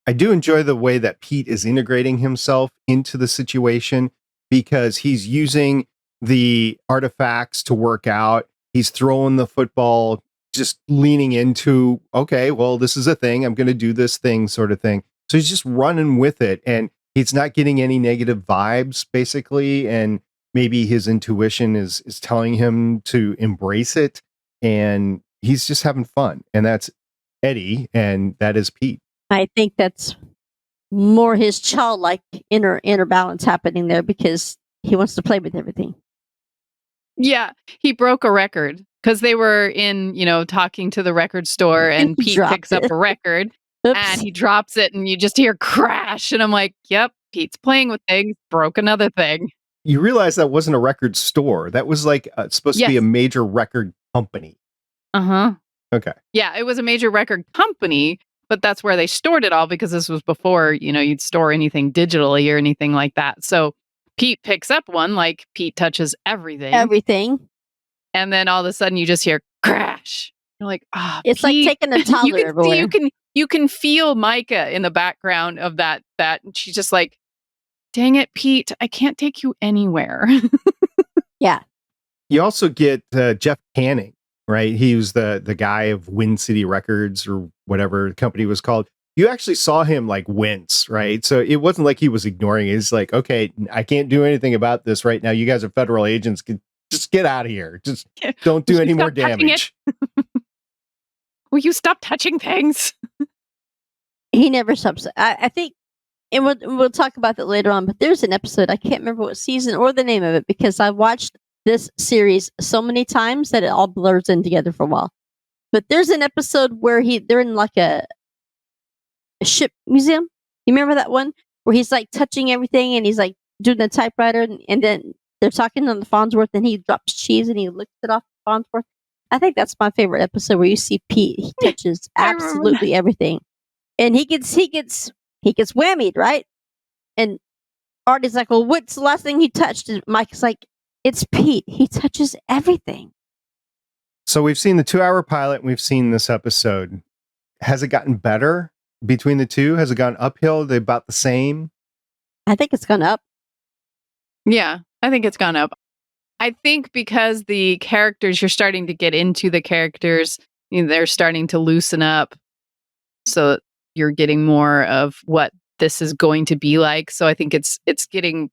I do enjoy the way that Pete is integrating himself into the situation because he's using the artifacts to work out. He's throwing the football, just leaning into, okay, well, this is a thing. I'm going to do this thing sort of thing. So he's just running with it and he's not getting any negative vibes basically. And maybe his intuition is telling him to embrace it. And he's just having fun. And that's Eddie. And that is Pete. I think that's more his childlike inner balance happening there because he wants to play with everything. Yeah, he broke a record because they were in, talking to the record store and Pete picks up a record and he drops it and you just hear crash. And I'm like, yep, Pete's playing with things, broke another thing. You realize that wasn't a record store. That was like supposed to be a major record company. Uh-huh. Okay. Yeah, it was a major record company, but that's where they stored it all because this was before, you'd store anything digitally or anything like that. So Pete picks up one, like Pete touches everything. And then all of a sudden you just hear crash. You're like, it's Pete. Like taking a toddler everywhere. You can feel Micah in the background of that. And she's just like, dang it, Pete, I can't take you anywhere. Yeah. You also get Jeff Canning, right? He was the guy of Wind City Records or whatever the company was called. You actually saw him like wince, right? So it wasn't like he was ignoring it. It's like, okay, I can't do anything about this right now. You guys are federal agents. Just get out of here. Just don't do any more damage. Will you stop touching things? He never stops. I think, and we'll talk about that later on, but there's an episode, I can't remember what season or the name of it, because I watched this series so many times that it all blurs in together for a while. But there's an episode where they're in like a ship museum. You remember that one where he's like touching everything and he's like doing the typewriter, and then they're talking on the Farnsworth and he drops cheese and he licks it off the Farnsworth. I think that's my favorite episode where you see Pete. He touches absolutely everything, and he gets whammied, right? And Artie's like, "Well, what's the last thing he touched?" And Mike's like, "It's Pete. He touches everything." So we've seen the 2-hour pilot and we've seen this episode. Has it gotten better between the two? Has it gone uphill? Are they about the same? I think it's gone up. Yeah, I think it's gone up. I think because the characters, you're starting to get into the characters, they're starting to loosen up. So you're getting more of what this is going to be like. So I think it's getting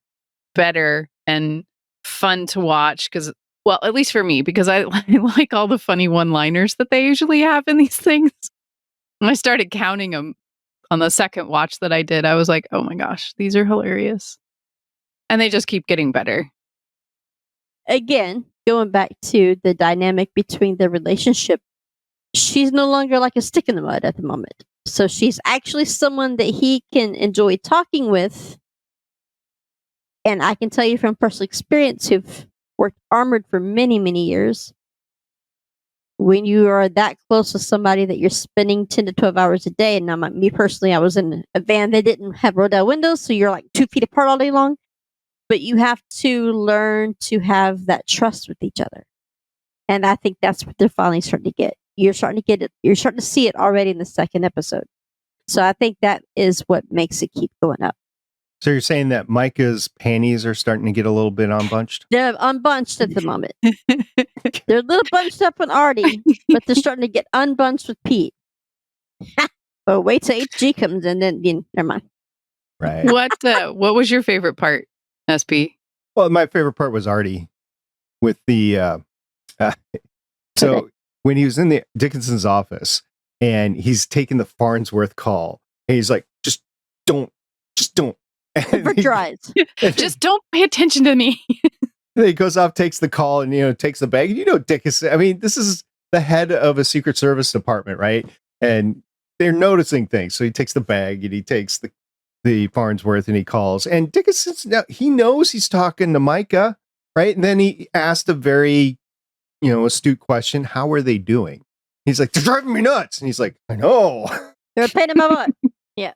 better and fun to watch because, well, at least for me, because I like all the funny one-liners that they usually have in these things. And I started counting them on the second watch that I did. I was like, oh my gosh, these are hilarious. And they just keep getting better. Again, going back to the dynamic between the relationship, she's no longer like a stick in the mud at the moment. So she's actually someone that he can enjoy talking with. And I can tell you from personal experience, who've worked armored for many, many years, when you are that close to somebody that you're spending 10 to 12 hours a day, and now me personally, I was in a van that didn't have roll down windows, so you're like 2 feet apart all day long. But you have to learn to have that trust with each other. And I think that's what they're finally starting to get. You're starting to get it. You're starting to see it already in the second episode. So I think that is what makes it keep going up. So you're saying that Micah's panties are starting to get a little bit unbunched? They're unbunched at the moment. They're a little bunched up on Artie, but they're starting to get unbunched with Pete. But wait till HG comes in, then never mind. Right. What was your favorite part, SP? Well, my favorite part was Artie with the so Okay. when he was in the Dickinson's office and he's taking the Farnsworth call, and he's like, just don't. Avert your eyes. Just don't pay attention to me. And he goes off, takes the call, and takes the bag. Dickinson. I mean, this is the head of a Secret Service department, right? And they're noticing things. So he takes the bag and he takes the Farnsworth and he calls. And Dickinson's now he knows he's talking to Micah, right? And then he asked a very, astute question: how are they doing? He's like, they're driving me nuts. And he's like, I know. They're a pain in my butt. Yeah.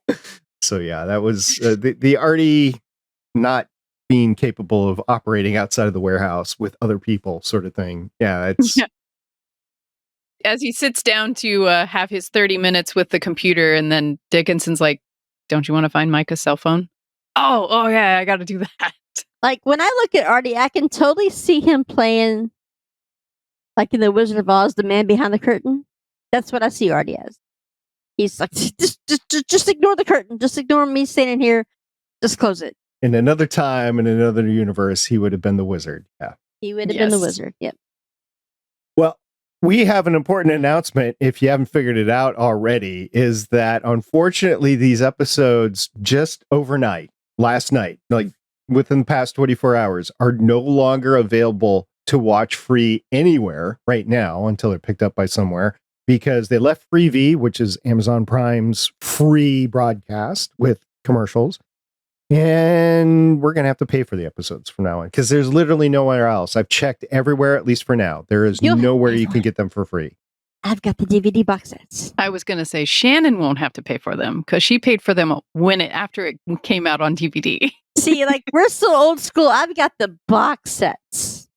So yeah, that was the Artie not being capable of operating outside of the warehouse with other people sort of thing. Yeah, it's As he sits down to have his 30 minutes with the computer, and then Dickinson's like, don't you want to find Micah's cell phone? Oh yeah, I got to do that. Like when I look at Artie, I can totally see him playing like in the Wizard of Oz, the man behind the curtain. That's what I see Artie as. He's like, just ignore the curtain. Just ignore me standing here. Just close it. in another time, in another universe, he would have been the wizard. Yeah. He would have been the wizard. Yep. Well, we have an important announcement, if you haven't figured it out already, is that unfortunately these episodes just overnight, last night, like within the past 24 hours, are no longer available to watch free anywhere right now until they're picked up by somewhere, because they left Freevee, which is Amazon Prime's free broadcast with commercials. And we're going to have to pay for the episodes from now on, because there's literally nowhere else. I've checked everywhere, at least for now. There is nowhere you can get them for free. I've got the DVD box sets. I was going to say Shannon won't have to pay for them because she paid for them after it came out on DVD. See, like we're so old school. I've got the box sets.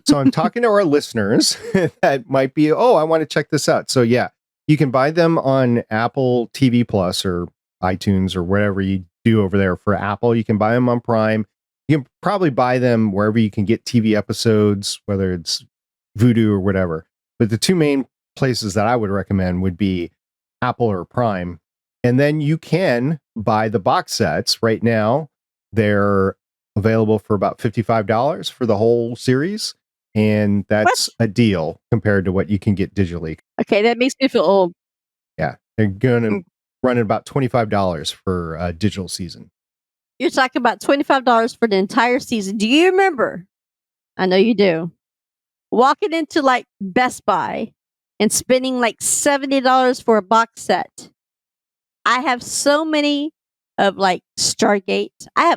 So I'm talking to our listeners that might be, I want to check this out. So yeah, you can buy them on Apple TV Plus or iTunes or wherever you do over there for Apple. You can buy them on Prime. You can probably buy them wherever you can get TV episodes, whether it's Vudu or whatever. But the two main places that I would recommend would be Apple or Prime. And then you can buy the box sets right now. They're available for about $55 for the whole series. And that's a deal compared to what you can get digitally. Okay, that makes me feel old. Yeah, they're going to run at about $25 for a digital season. You're talking about $25 for the entire season. Do you remember? I know you do. Walking into like Best Buy and spending like $70 for a box set. I have so many of like Stargate. I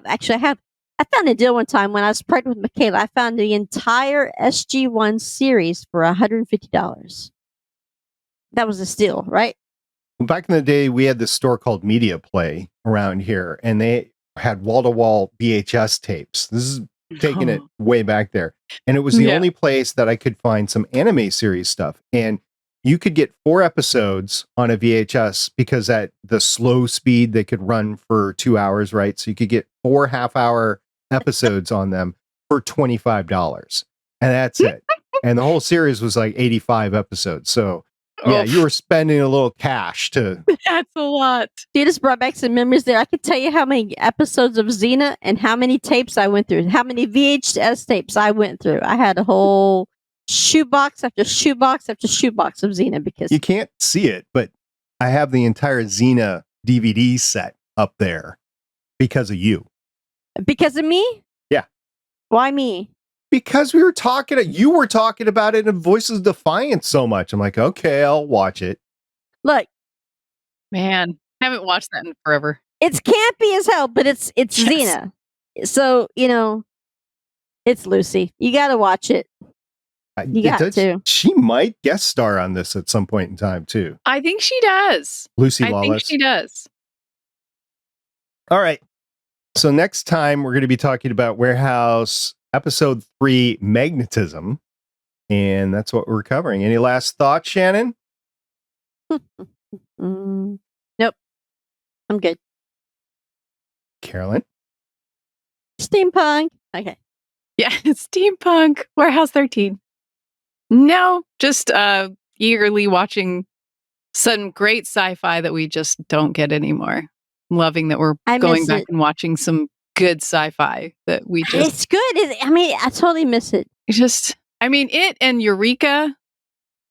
found a deal one time when I was pregnant with Michaela. I found the entire SG1 series for $150. That was a steal, right? Back in the day, we had this store called Media Play around here, and they had wall-to-wall VHS tapes. This is taking it way back there. And it was the only place that I could find some anime series stuff. And you could get 4 episodes on a VHS because at the slow speed, they could run for 2 hours, right? So you could get 4 half-hour episodes on them for $25. And that's it. And the whole series was like 85 episodes. So yeah, you were spending a little cash to... That's a lot. You just brought back some memories there. I could tell you how many episodes of Xena and how many tapes I went through, how many VHS tapes I went through. I had a whole shoebox after shoebox after shoebox of Xena because... You can't see it, but I have the entire Xena DVD set up there because of you. Because of me? Yeah. Why me? Because you were talking about it in Voices of Defiance so much. I'm like, okay, I'll watch it. Look. Man, I haven't watched that in forever. It's campy as hell, but it's Xena. So, it's Lucy. You got to watch it. You got to. She might guest star on this at some point in time, too. I think she does. Lucy Lawless. I think she does. All right. So next time, we're going to be talking about Warehouse Episode 3, Magnetism. And that's what we're covering. Any last thoughts, Shannon? Nope. I'm good. Carolyn? Steampunk. Okay. Yeah, steampunk. Warehouse 13. No, just eagerly watching some great sci-fi that we just don't get anymore. Loving that we're going back and watching some good sci-fi that we just... It's good. I totally miss it. It and Eureka,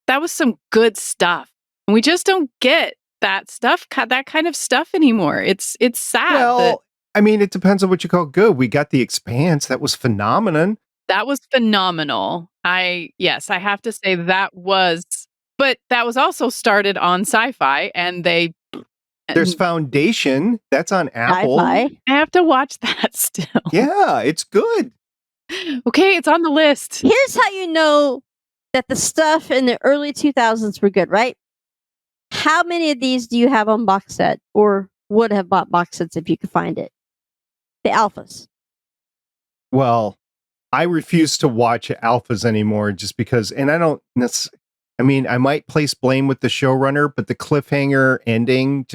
that was some good stuff. And we just don't get that stuff, that kind of stuff anymore. It's sad. Well, it depends on what you call good. We got The Expanse. That was phenomenon. That was phenomenal. I have to say but that was also started on Syfy, and there's Foundation. That's on Apple. Syfy. I have to watch that still. Yeah, it's good. Okay, it's on the list. Here's how you know that the stuff in the early 2000s were good, right? How many of these do you have on box set or would have bought box sets if you could find it? The alphas. Well, I refuse to watch alphas anymore just because, and I don't necessarily... I might place blame with the showrunner, but the cliffhanger ending,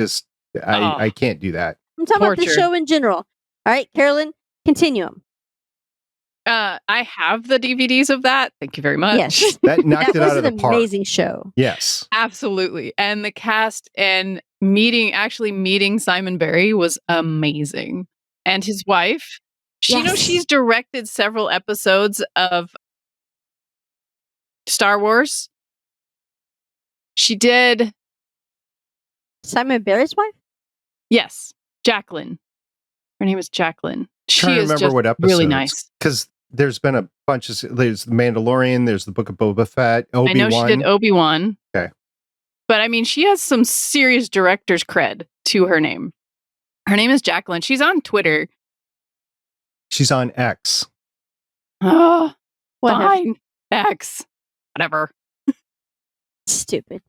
I can't do that. I'm talking about the show in general. All right, Carolyn, continue them. I have the DVDs of that. Thank you very much. Yes. That knocked it out of the park. That was an amazing show. Yes. Absolutely. And the cast and meeting Simon Barry was amazing. And his wife, she's directed several episodes of Star Wars. She did. Simon Barry's wife? Yes. Jacqueline. Her name is Jacqueline. She is just what episodes, really nice. Because there's been a bunch of... There's The Mandalorian, there's the Book of Boba Fett, Obi-Wan. I know she did Obi-Wan. Okay. But she has some serious director's cred to her name. Her name is Jacqueline. She's on Twitter. She's on X. Oh, fine. X. Whatever. Stupid.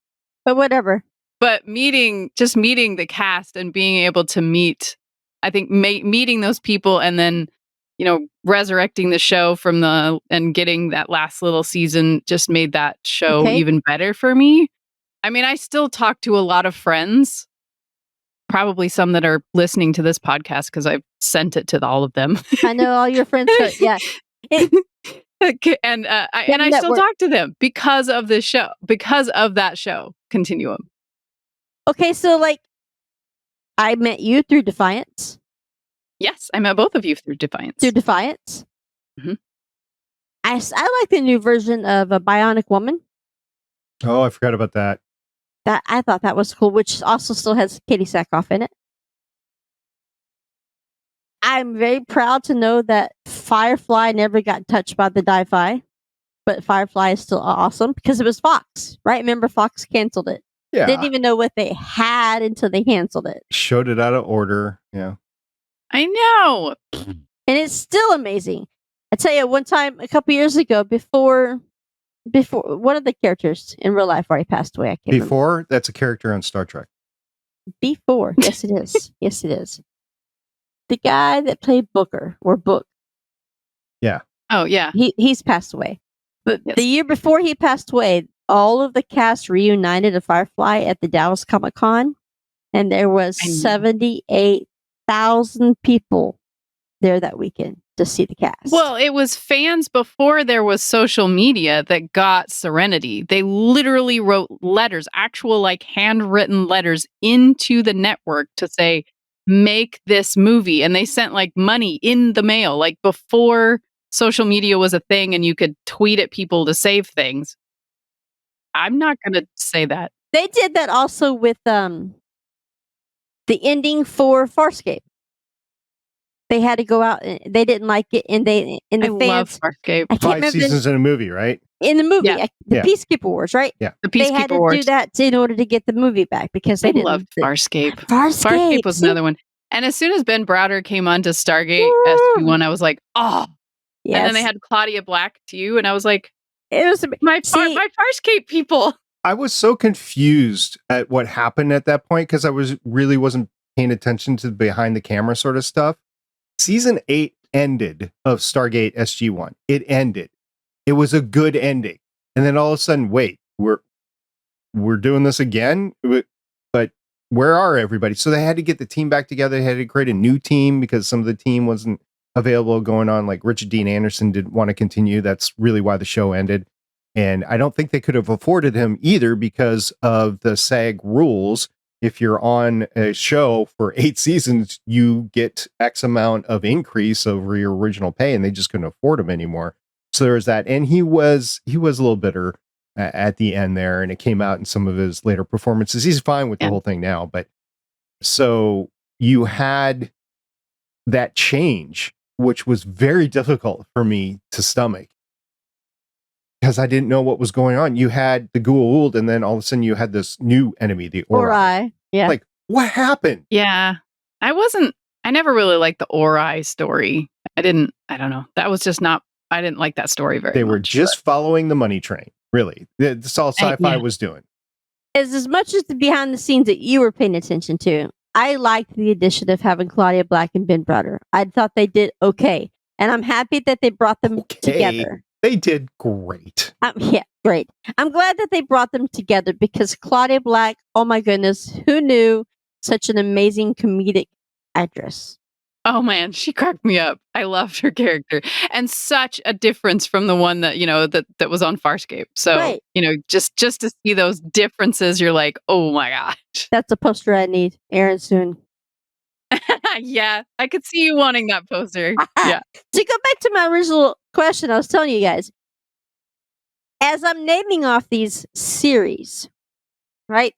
But whatever. But meeting the cast and being able to meet those people and then, resurrecting the show and getting that last little season just made that show even better for me. I still talk to a lot of friends probably some that are listening to this podcast because I've sent it to all of them. I know all your friends. Yeah. And I still talk to them because of this show, because of that show, Continuum. Okay, so like, I met you through Defiance. Yes, I met both of you through Defiance. Mm-hmm. I like the new version of a Bionic Woman. Oh, I forgot about that. I thought that was cool, which also still has Katie Sackhoff in it. I'm very proud to know that Firefly never got touched by the Di-Fi, but Firefly is still awesome because it was Fox, right? Remember, Fox canceled it. Yeah. Didn't even know what they had until they canceled it. Showed it out of order. Yeah. I know. And it's still amazing. I tell you, one time a couple years ago, before one of the characters in real life already passed away. I can't remember. That's a character on Star Trek. Before, yes, it is. Yes, it is. The guy that played Booker or Book. Yeah. Oh, yeah. He's passed away. But Yes. the year before he passed away, all of the cast reunited at Firefly at the Dallas Comic Con, and there was 78,000 people there that weekend to see the cast. Well, it was fans before there was social media that got Serenity. They literally wrote letters, actual like handwritten letters into the network to say, make this movie. And they sent like money in the mail, like before social media was a thing and you could tweet at people to save things. I'm not going to say that. They did that also with the ending for Farscape. They had to go out. They didn't like it, and the I fans love Farscape. I can't 5 remember seasons in a movie, right? in the movie, Yeah. the Yeah. Peacekeeper Wars, right? Yeah. The They had Peacekeeper to Wars. do that in order to get the movie back because they I didn't. loved Farscape. Farscape was see? another one. And as soon as Ben Browder came on to Stargate Woo! SG1, I was like, oh. Yes. And then they had Claudia Black too, and I was like, it was my Farscape people. I was so confused at what happened at that point because I wasn't paying attention to the behind the camera sort of stuff. Season 8 ended of Stargate SG1. It ended. It was a good ending. And then all of a sudden, wait, we're doing this again? But where are everybody? So they had to get the team back together. They had to create a new team because some of the team wasn't available going on. Like Richard Dean Anderson didn't want to continue. That's really why the show ended. And I don't think they could have afforded him either because of the SAG rules. If you're on a show for 8 seasons, you get X amount of increase over your original pay, and they just couldn't afford him anymore. So there was that. And he was a little bitter at the end there, and it came out in some of his later performances. He's fine with the whole thing now, but so you had that change, which was very difficult for me to stomach because I didn't know what was going on. You had the Goa'uld, and then all of a sudden you had this new enemy, the Ori. Yeah. Like, what happened? Yeah. I never really liked the Ori story. I don't know. That was just not, I didn't like that story very much. They were just following the money train, really. That's all Syfy was doing. As much as the behind the scenes that you were paying attention to, I liked the addition of having Claudia Black and Ben Browder. I thought they did okay. And I'm happy that they brought them together. They did great. Yeah, great. I'm glad that they brought them together because Claudia Black, oh my goodness, who knew such an amazing comedic actress? Oh man, she cracked me up. I loved her character. And such a difference from the one that, that was on Farscape. So, just to see those differences, you're like, oh my gosh. That's a poster I need, Aaron, soon. Yeah, I could see you wanting that poster. Yeah. To go back to my original question, I was telling you guys, as I'm naming off these series, right?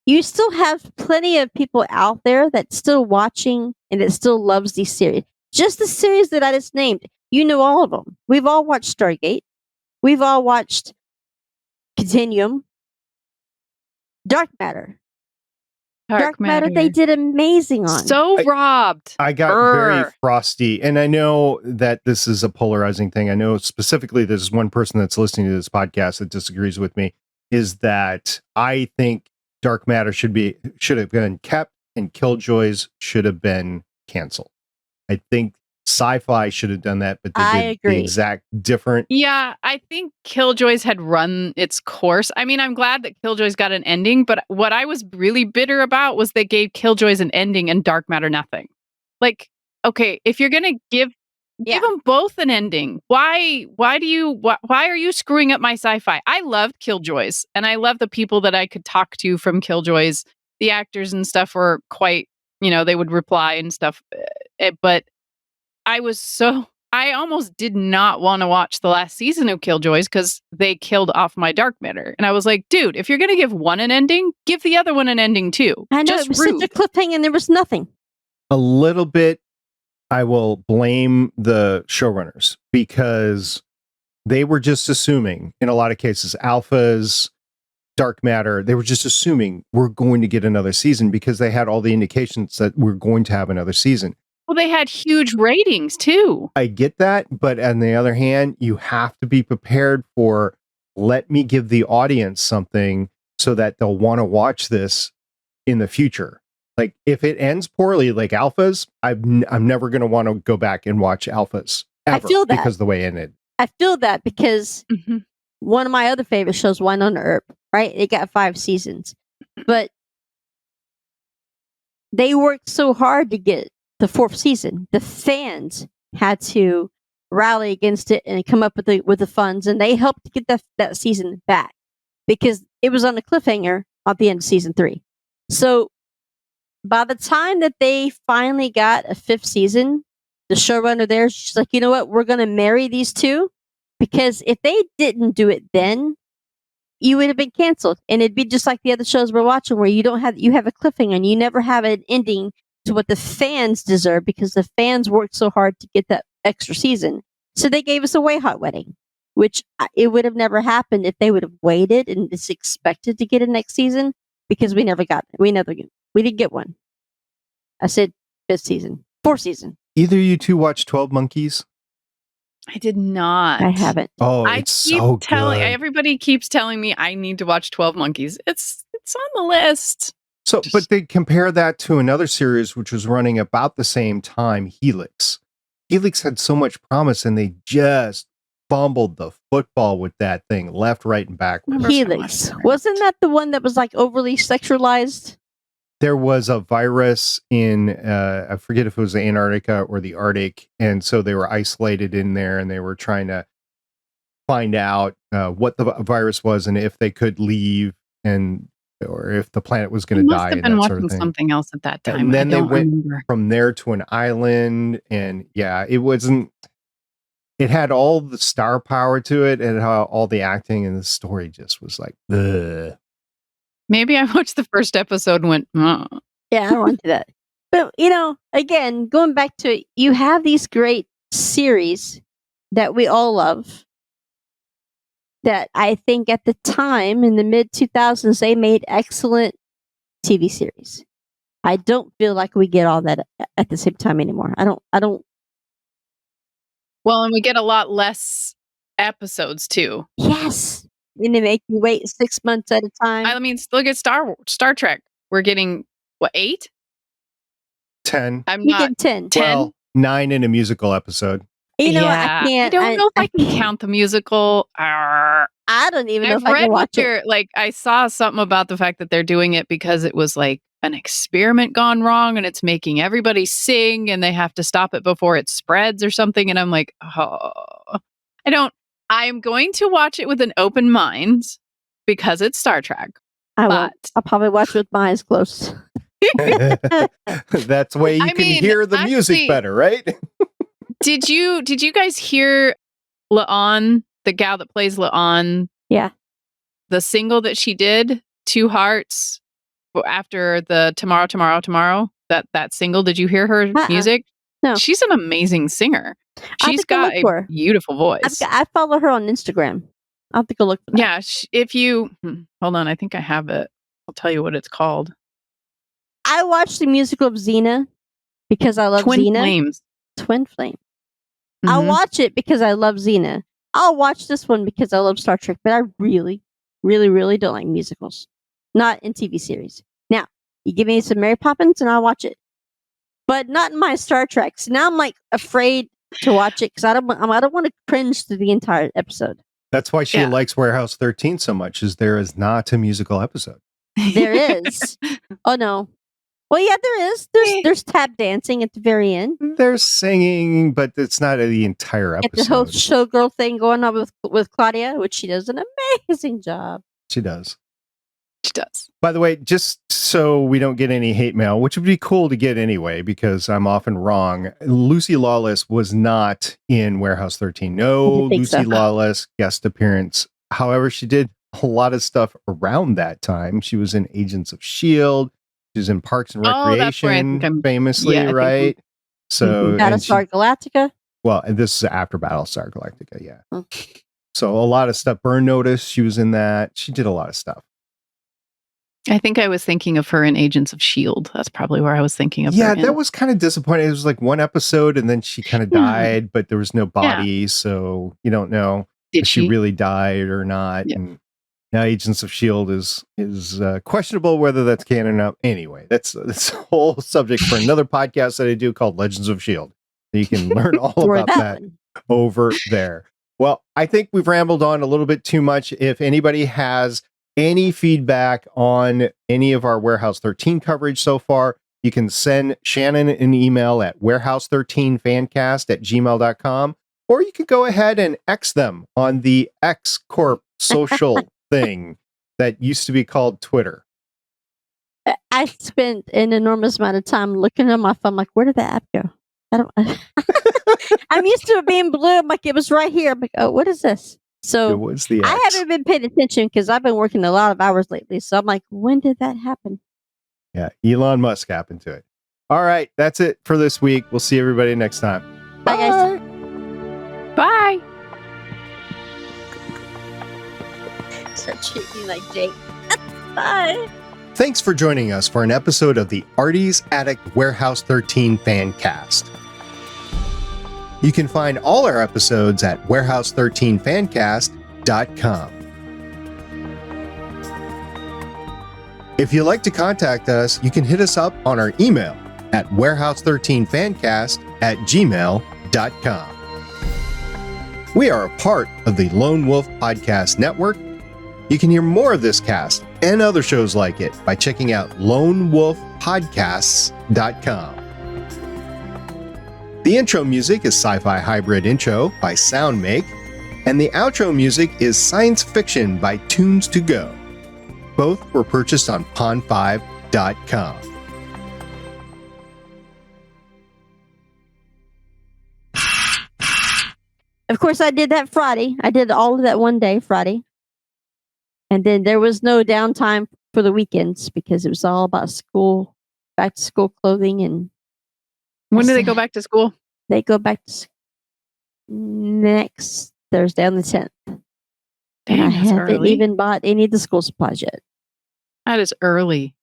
You still have plenty of people out there that's still watching and that still loves these series. Just the series that I just named, you know all of them. We've all watched Stargate. We've all watched Continuum. Dark Matter. Dark Matter, they did amazing on. So robbed. I got very frosty. And I know that this is a polarizing thing. I know specifically there's one person that's listening to this podcast that disagrees with me, is that I think Dark Matter should have been kept and Killjoys should have been canceled. I think Syfy should have done that, but they I did agree. the exact different. Yeah, I think Killjoys had run its course. I mean, I'm glad that Killjoys got an ending, but what I was really bitter about was they gave Killjoys an ending and Dark Matter nothing. Like, okay, if you're gonna give them both an ending, why are you screwing up my Syfy? I loved Killjoys, and I love the people that I could talk to from Killjoys. The actors and stuff were quite, they would reply and stuff, but I almost did not want to watch the last season of Killjoys because they killed off my Dark Matter. And I was like, dude, if you're going to give one an ending, give the other one an ending too. I know, Just it was rude. such a cliffhanger and there was nothing. A little bit, I will blame the showrunners because they were just assuming, in a lot of cases, Alpha's Dark Matter, they were just assuming we're going to get another season because they had all the indications that we're going to have another season. Well, they had huge ratings too. I get that, but on the other hand, you have to be prepared for, let me give the audience something so that they'll want to watch this in the future. Like, if it ends poorly, like Alphas, I'm never going to want to go back and watch Alphas ever. I feel that. Because the way it ended. I feel that because one of my other favorite shows, Wynonna Earp, right? It got 5 seasons. But they worked so hard to get the 4th season. The fans had to rally against it and come up with the funds, and they helped to get that season back because it was on a cliffhanger at the end of season 3. So by the time that they finally got a 5th season, the showrunner there, she's like, you know what? We're going to marry these two because if they didn't do it then, you would have been canceled, and it'd be just like the other shows we're watching where you have a cliffhanger and you never have an ending to what the fans deserve because the fans worked so hard to get that extra season. So they gave us a Way Hot Wedding, which it would have never happened if they would have waited and just expected to get a next season because we never got it. We didn't get one. I said 5th season, 4th season. Either you two watch 12 Monkeys? I did not. I haven't. Oh, it's so good. Everybody keeps telling me I need to watch 12 Monkeys. It's on the list. So, but they compare that to another series which was running about the same time, Helix. Helix had so much promise, and they just fumbled the football with that thing, left, right, and backwards. Helix. Wasn't that the one that was like overly sexualized? There was a virus in, I forget if it was Antarctica or the Arctic, and so they were isolated in there, and they were trying to find out what the virus was and if they could leave or if the planet was going to die. Must have been watching something else at that time. And then they went from there to an island, and yeah, it had all the star power to it, and how all the acting and the story just was like, ugh. Maybe I watched the first episode and went, oh. Yeah, I don't want to do that. But, again, going back to it, you have these great series that we all love that I think at the time in the mid 2000s, they made excellent TV series. I don't feel like we get all that at the same time anymore. I don't. Well, and we get a lot less episodes too. Yes. And they make you wait 6 months at a time. I mean, look at Star Trek. We're getting, 8? 10. I'm you not get 10. 10. Well, 9 in a musical episode. I can't. I don't know if I can count the musical. I don't even know if I can watch it. I saw something about the fact that they're doing it because it was like an experiment gone wrong and it's making everybody sing and they have to stop it before it spreads or something. And I'm like, I'm going to watch it with an open mind because it's Star Trek. I'll probably watch it with my eyes closed. That's the way you can hear the music better, right? Did you guys hear La'an, the gal that plays La'an? Yeah. The single that she did, 2 Hearts, after the Tomorrow, that single, did you hear her music? No. She's an amazing singer. She's got a beautiful voice. I follow her on Instagram. I'll have to go look for that. Yeah, if you... hold on, I think I have it. I'll tell you what it's called. I watched the musical of Xena because I love Twin Xena. Flames. Twin Flame. Mm-hmm. I'll watch it because I love Xena. I'll watch this one because I love Star Trek, but I really, really, really don't like musicals. Not in TV series. Now, you give me some Mary Poppins and I'll watch it. but not in my Star Trek. So now I'm like afraid to watch it because I don't want to cringe through the entire episode. That's why she likes Warehouse 13 so much, is there is not a musical episode. There is. Oh no. Well, yeah, there is. There's tap dancing at the very end. There's singing, but it's not the entire episode. Get the whole showgirl thing going on with Claudia, which she does an amazing job. She does. She does. By the way, just so we don't get any hate mail, which would be cool to get anyway, because I'm often wrong, Lucy Lawless was not in Warehouse 13. No Lucy Lawless guest appearance. However, she did a lot of stuff around that time. She was in Agents of S.H.I.E.L.D. She was in Parks and Recreation, famously, right? So Battlestar Galactica. Well, and this is after Battlestar Galactica, yeah. So a lot of stuff. Burn Notice, she was in that. She did a lot of stuff. I think I was thinking of her in Agents of S.H.I.E.L.D. That's probably where I was thinking of her. Yeah, that was kind of disappointing. It was like one episode and then she kind of died, but there was no body, so you don't know if she really died or not. Yeah. And now Agents of S.H.I.E.L.D. is questionable whether that's canon or not. Anyway, that's a whole subject for another podcast that I do called Legends of S.H.I.E.L.D. You can learn all about that over there. Well, I think we've rambled on a little bit too much. If anybody has any feedback on any of our Warehouse 13 coverage so far, you can send Shannon an email at warehouse13fancast@gmail.com, or you could go ahead and X them on the X Corp social thing that used to be called Twitter. I spent an enormous amount of time looking at my phone, like, where did the app go? I don't. I'm used to it being blue. I'm like, it was right here. I'm like, oh, what is this? So it was the X. I haven't been paying attention because I've been working a lot of hours lately. So I'm like, when did that happen? Yeah, Elon Musk happened to it. All right, that's it for this week. We'll see everybody next time. Bye guys. Bye. Start treating me like Jake. Bye. Thanks for joining us for an episode of the Artie's Attic Warehouse 13 Fancast. You can find all our episodes at warehouse13fancast.com. If you'd like to contact us, you can hit us up on our email at warehouse13fancast@gmail.com. We are a part of the Lone Wolf Podcast Network. You can hear more of this cast and other shows like it by checking out lonewolfpodcasts.com. The intro music is Syfy Hybrid Intro by Soundmake, and the outro music is Science Fiction by Tunes to Go. Both were purchased on pond5.com. Of course, I did that Friday. I did all of that one day, Friday. And then there was no downtime for the weekends because it was all about school, back to school clothing. And when do they go back to school? They go back to next Thursday on the 10th. Dang, I haven't even bought any of the school supplies yet. That is early.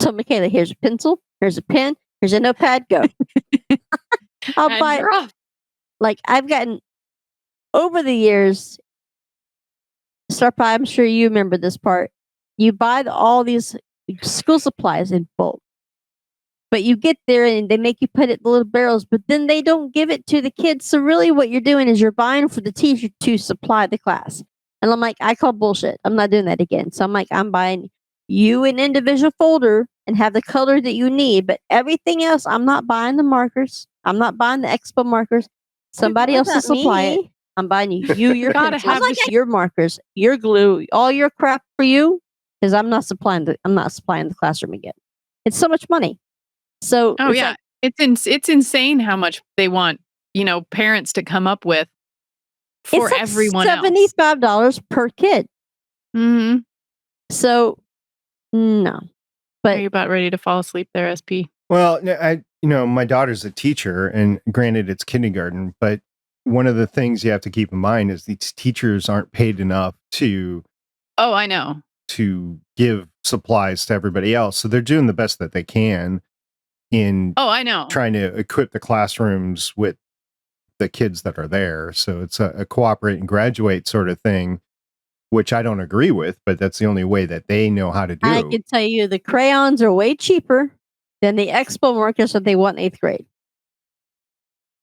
So, Michaela, here's a pencil, here's a pen, here's a notepad, go. I'll buy it. Like, I've gotten, over the years, Star Pie, I'm sure you remember this part. You buy all these school supplies in bulk. But you get there and they make you put it in little barrels, but then they don't give it to the kids. So really what you're doing is you're buying for the teacher to supply the class. And I'm like, I call bullshit. I'm not doing that again. So I'm like, I'm buying you an individual folder and have the color that you need. But everything else, I'm not buying the markers. I'm not buying the expo markers. Somebody else will supply it. I'm buying you your pencils, your markers, your glue, all your crap for you, because I'm not supplying the classroom again. It's so much money. So it's insane how much they want, parents to come up with for everyone else. $75 per kid. Mm-hmm. So no. But are you about ready to fall asleep there, SP? Well, my daughter's a teacher, and granted it's kindergarten, but one of the things you have to keep in mind is these teachers aren't paid enough to I know. To give supplies to everybody else. So they're doing the best that they can in I know. Trying to equip the classrooms with the kids that are there. So it's a cooperate and graduate sort of thing, which I don't agree with, but that's the only way that they know how to do. I can tell you the crayons are way cheaper Then the expo marker said they want 8th grade.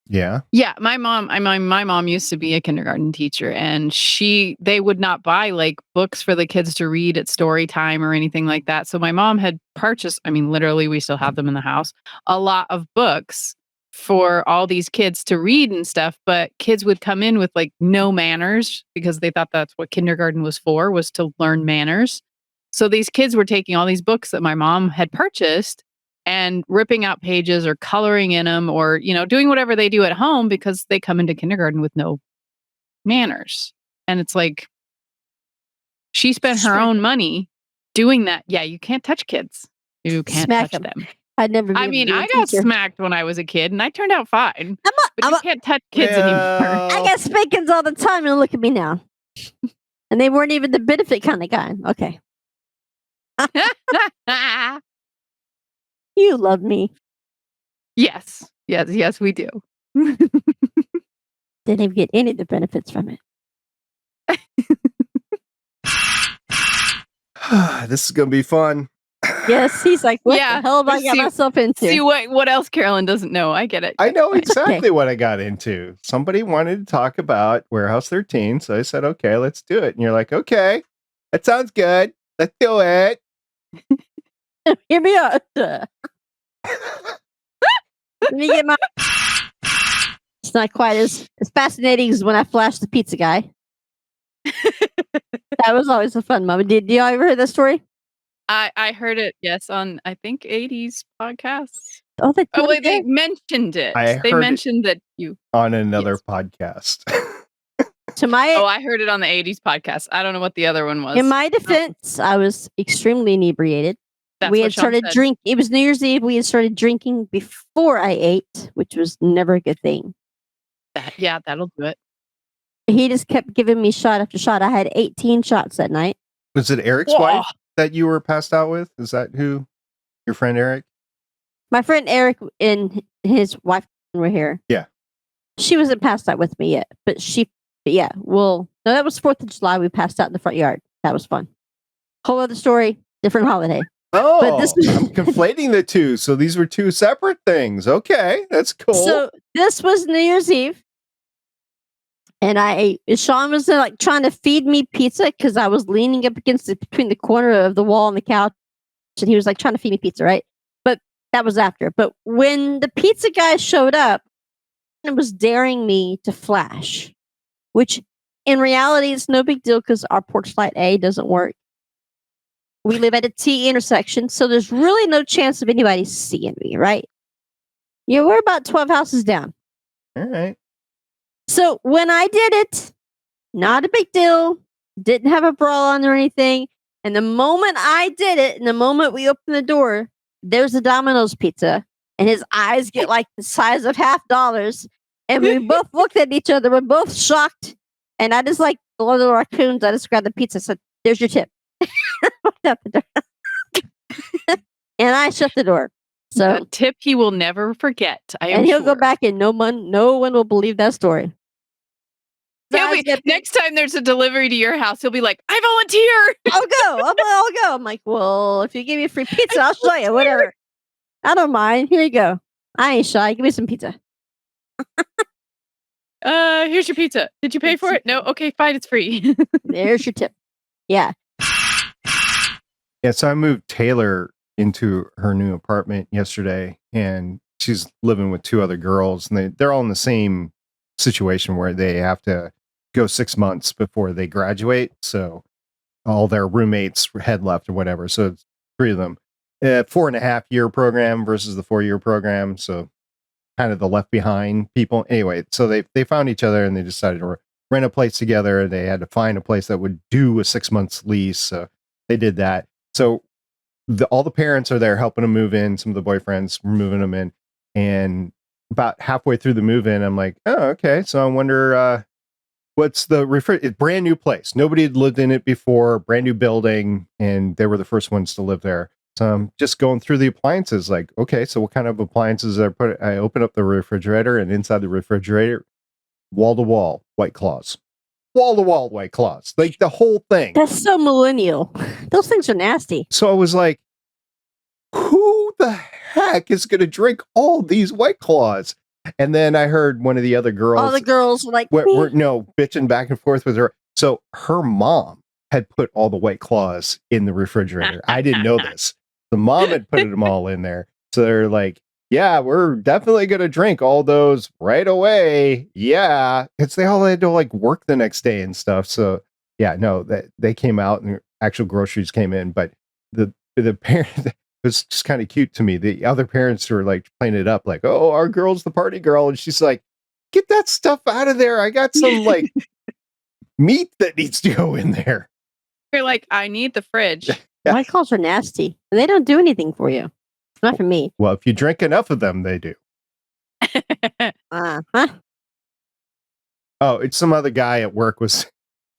Yeah. Yeah, my mom used to be a kindergarten teacher, and they would not buy like books for the kids to read at story time or anything like that. So my mom had purchased, literally we still have them in the house, a lot of books for all these kids to read and stuff, but kids would come in with like no manners because they thought that's what kindergarten was for, was to learn manners. So these kids were taking all these books that my mom had purchased and ripping out pages or coloring in them or, doing whatever they do at home because they come into kindergarten with no manners. And it's like, she spent her own money doing that. Yeah, you can't touch kids. You can't touch them. I'd never. I got smacked when I was a kid and I turned out fine. But you can't touch kids anymore. I get spankings all the time and look at me now. And they weren't even the benefit kind of guy. Okay. You love me. Yes, we do. Didn't even get any of the benefits from it. This is going to be fun. Yes, he's like, what the hell have I got myself into? See what else Carolyn doesn't know. I get it. I know exactly what I got into. Somebody wanted to talk about Warehouse 13, so I said, okay, let's do it. And you're like, okay, that sounds good. Let's do it. Hear me out. Let me get my... It's not quite as fascinating as when I flashed the pizza guy. That was always a fun moment. Did you ever hear that story? I heard it, yes, on I think 80s podcasts. Oh, they mentioned it. They mentioned that you on another podcast. I heard it on the 80s podcast. I don't know what the other one was. In my defense, I was extremely inebriated. We had started drinking. It was New Year's Eve. We had started drinking before I ate, which was never a good thing. That'll do it. He just kept giving me shot after shot. I had 18 shots that night. Was it Eric's wife that you were passed out with? Is that who? Your friend Eric? My friend Eric and his wife were here. Yeah. She wasn't passed out with me yet, but no, that was 4th of July. We passed out in the front yard. That was fun. Whole other story, different holiday. Oh, but I'm conflating the two. So these were two separate things. Okay, that's cool. So this was New Year's Eve. And Sean was like trying to feed me pizza because I was leaning up between the corner of the wall and the couch. And he was like trying to feed me pizza, right? But that was after. But when the pizza guy showed up, it was daring me to flash, which in reality, it's no big deal because our porch light A doesn't work. We live at a T intersection, so there's really no chance of anybody seeing me, right? Yeah, we're about 12 houses down. All right. So when I did it, not a big deal. Didn't have a bra on or anything. And the moment I did it, and the moment we opened the door, there's a Domino's pizza. And his eyes get like the size of $50. And we both looked at each other. We're both shocked. And I just like the little raccoons. I just grabbed the pizza. Said, "There's your tip." Walked out the door. And I shut the door. So a tip he will never forget. And he'll go back and no one will believe that story. Next time there's a delivery to your house, he'll be like, "I volunteer. I'll go. I'm like, well, if you give me a free pizza, I'll show you. Whatever. I don't mind. Here you go. I ain't shy. Give me some pizza. Here's your pizza. Did you pay for it? No. Okay, fine. It's free. There's your tip. Yeah. Yeah. So I moved Taylor into her new apartment yesterday, and she's living with 2 other girls, and they're all in the same situation where they have to go 6 months before they graduate. So all their roommates had left or whatever. So it's 3 of them. 4.5-year program versus the 4-year program. So kind of the left behind people. Anyway, so they found each other and they decided to rent a place together. They had to find a place that would do a 6 months lease. So they did that. So all the parents are there helping them move in. Some of the boyfriends were moving them in. And about halfway through the move in, I'm like, oh, okay. So I wonder what's the brand new place. Nobody had lived in it before, brand new building, and they were the first ones to live there. So I'm just going through the appliances, like, okay, so what kind of appliances I open up the refrigerator, and inside the refrigerator, wall-to-wall White Claws. Wall-to-wall White Claws. Like the whole thing. That's so millennial. Those things are nasty. So I was like, who the heck is going to drink all these White Claws? And then I heard one of the other girls. All the girls were like, were bitching back and forth with her. So her mom had put all the White Claws in the refrigerator. I didn't know this. The mom had put them all in there. So they're like, yeah, we're definitely going to drink all those right away. Yeah. It's they all had to like work the next day and stuff. So yeah, no, that they came out and actual groceries came in, but the parent, it was just kind of cute to me. The other parents were like playing it up like, oh, our girl's the party girl. And she's like, get that stuff out of there. I got some like meat that needs to go in there. You're like, I need the fridge. Yeah. White Claws are nasty. And they don't do anything for you. Not for me. Well, if you drink enough of them, they do. Uh-huh. Oh, it's some other guy at work was,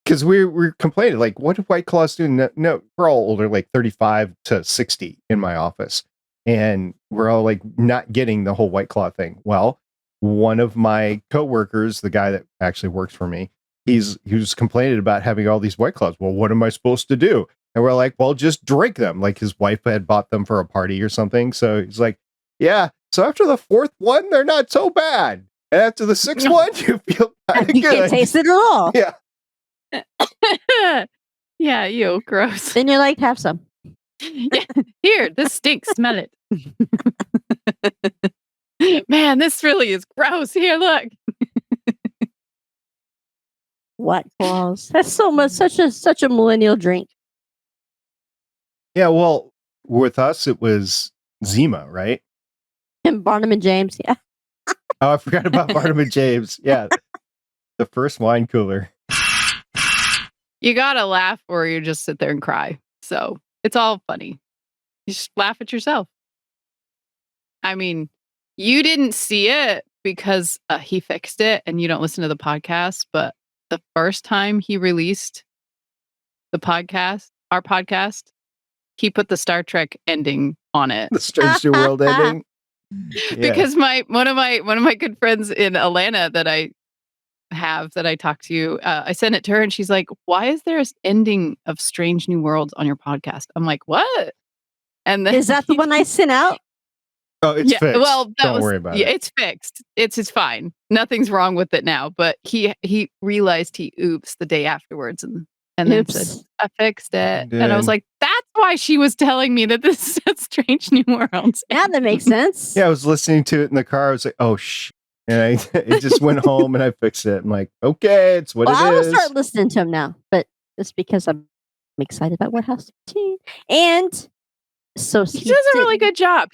because we were complaining, like, what do White Claws do? No, we're all older, like 35 to 60 in my office. And we're all like not getting the whole White Claw thing. Well, one of my coworkers, the guy that actually works for me, he was complaining about having all these White Claws. Well, what am I supposed to do? And we're like, well, just drink them. Like his wife had bought them for a party or something. So he's like, yeah. So after the fourth one, they're not so bad. And after the sixth one, you feel kind of You good. can't taste it at all. Yeah. Yeah, you gross. Then you're like, have some. Yeah. Here, this stinks. Smell it. Man, this really is gross. Here, look. White Claws. That's so much, such a millennial drink. Yeah. Well, with us, it was Zima, right? And Barnum and James, yeah. Oh, I forgot about Barnum and James. Yeah. The first wine cooler. You gotta laugh or you just sit there and cry. So it's all funny. You just laugh at yourself. I mean, you didn't see it because he fixed it and you don't listen to the podcast. But the first time he released the podcast, our podcast, he put the Star Trek ending on it. The Strange New World ending. Yeah. Because one of my good friends in Atlanta that I talk to, I sent it to her and she's like, why is there an ending of Strange New Worlds on your podcast? I'm like, what? And then Is that the one I sent out? Oh, it's fixed. Well, Don't worry about it. It's fixed. It's fine. Nothing's wrong with it now. But he realized he oops the day afterwards and then said, I fixed it. And I was like, that's why she was telling me that this is Strange New Worlds. Yeah, that makes sense. Yeah, I was listening to it in the car. I was like, oh, and I just went home and I fixed it. I'm like, okay, it's what it is. I will start listening to him now, but just because I'm excited about what has to be. And so he does a really good job.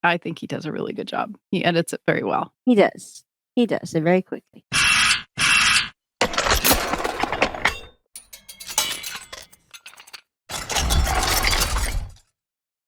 I think he does a really good job. He edits it very well. He does. He does it very quickly.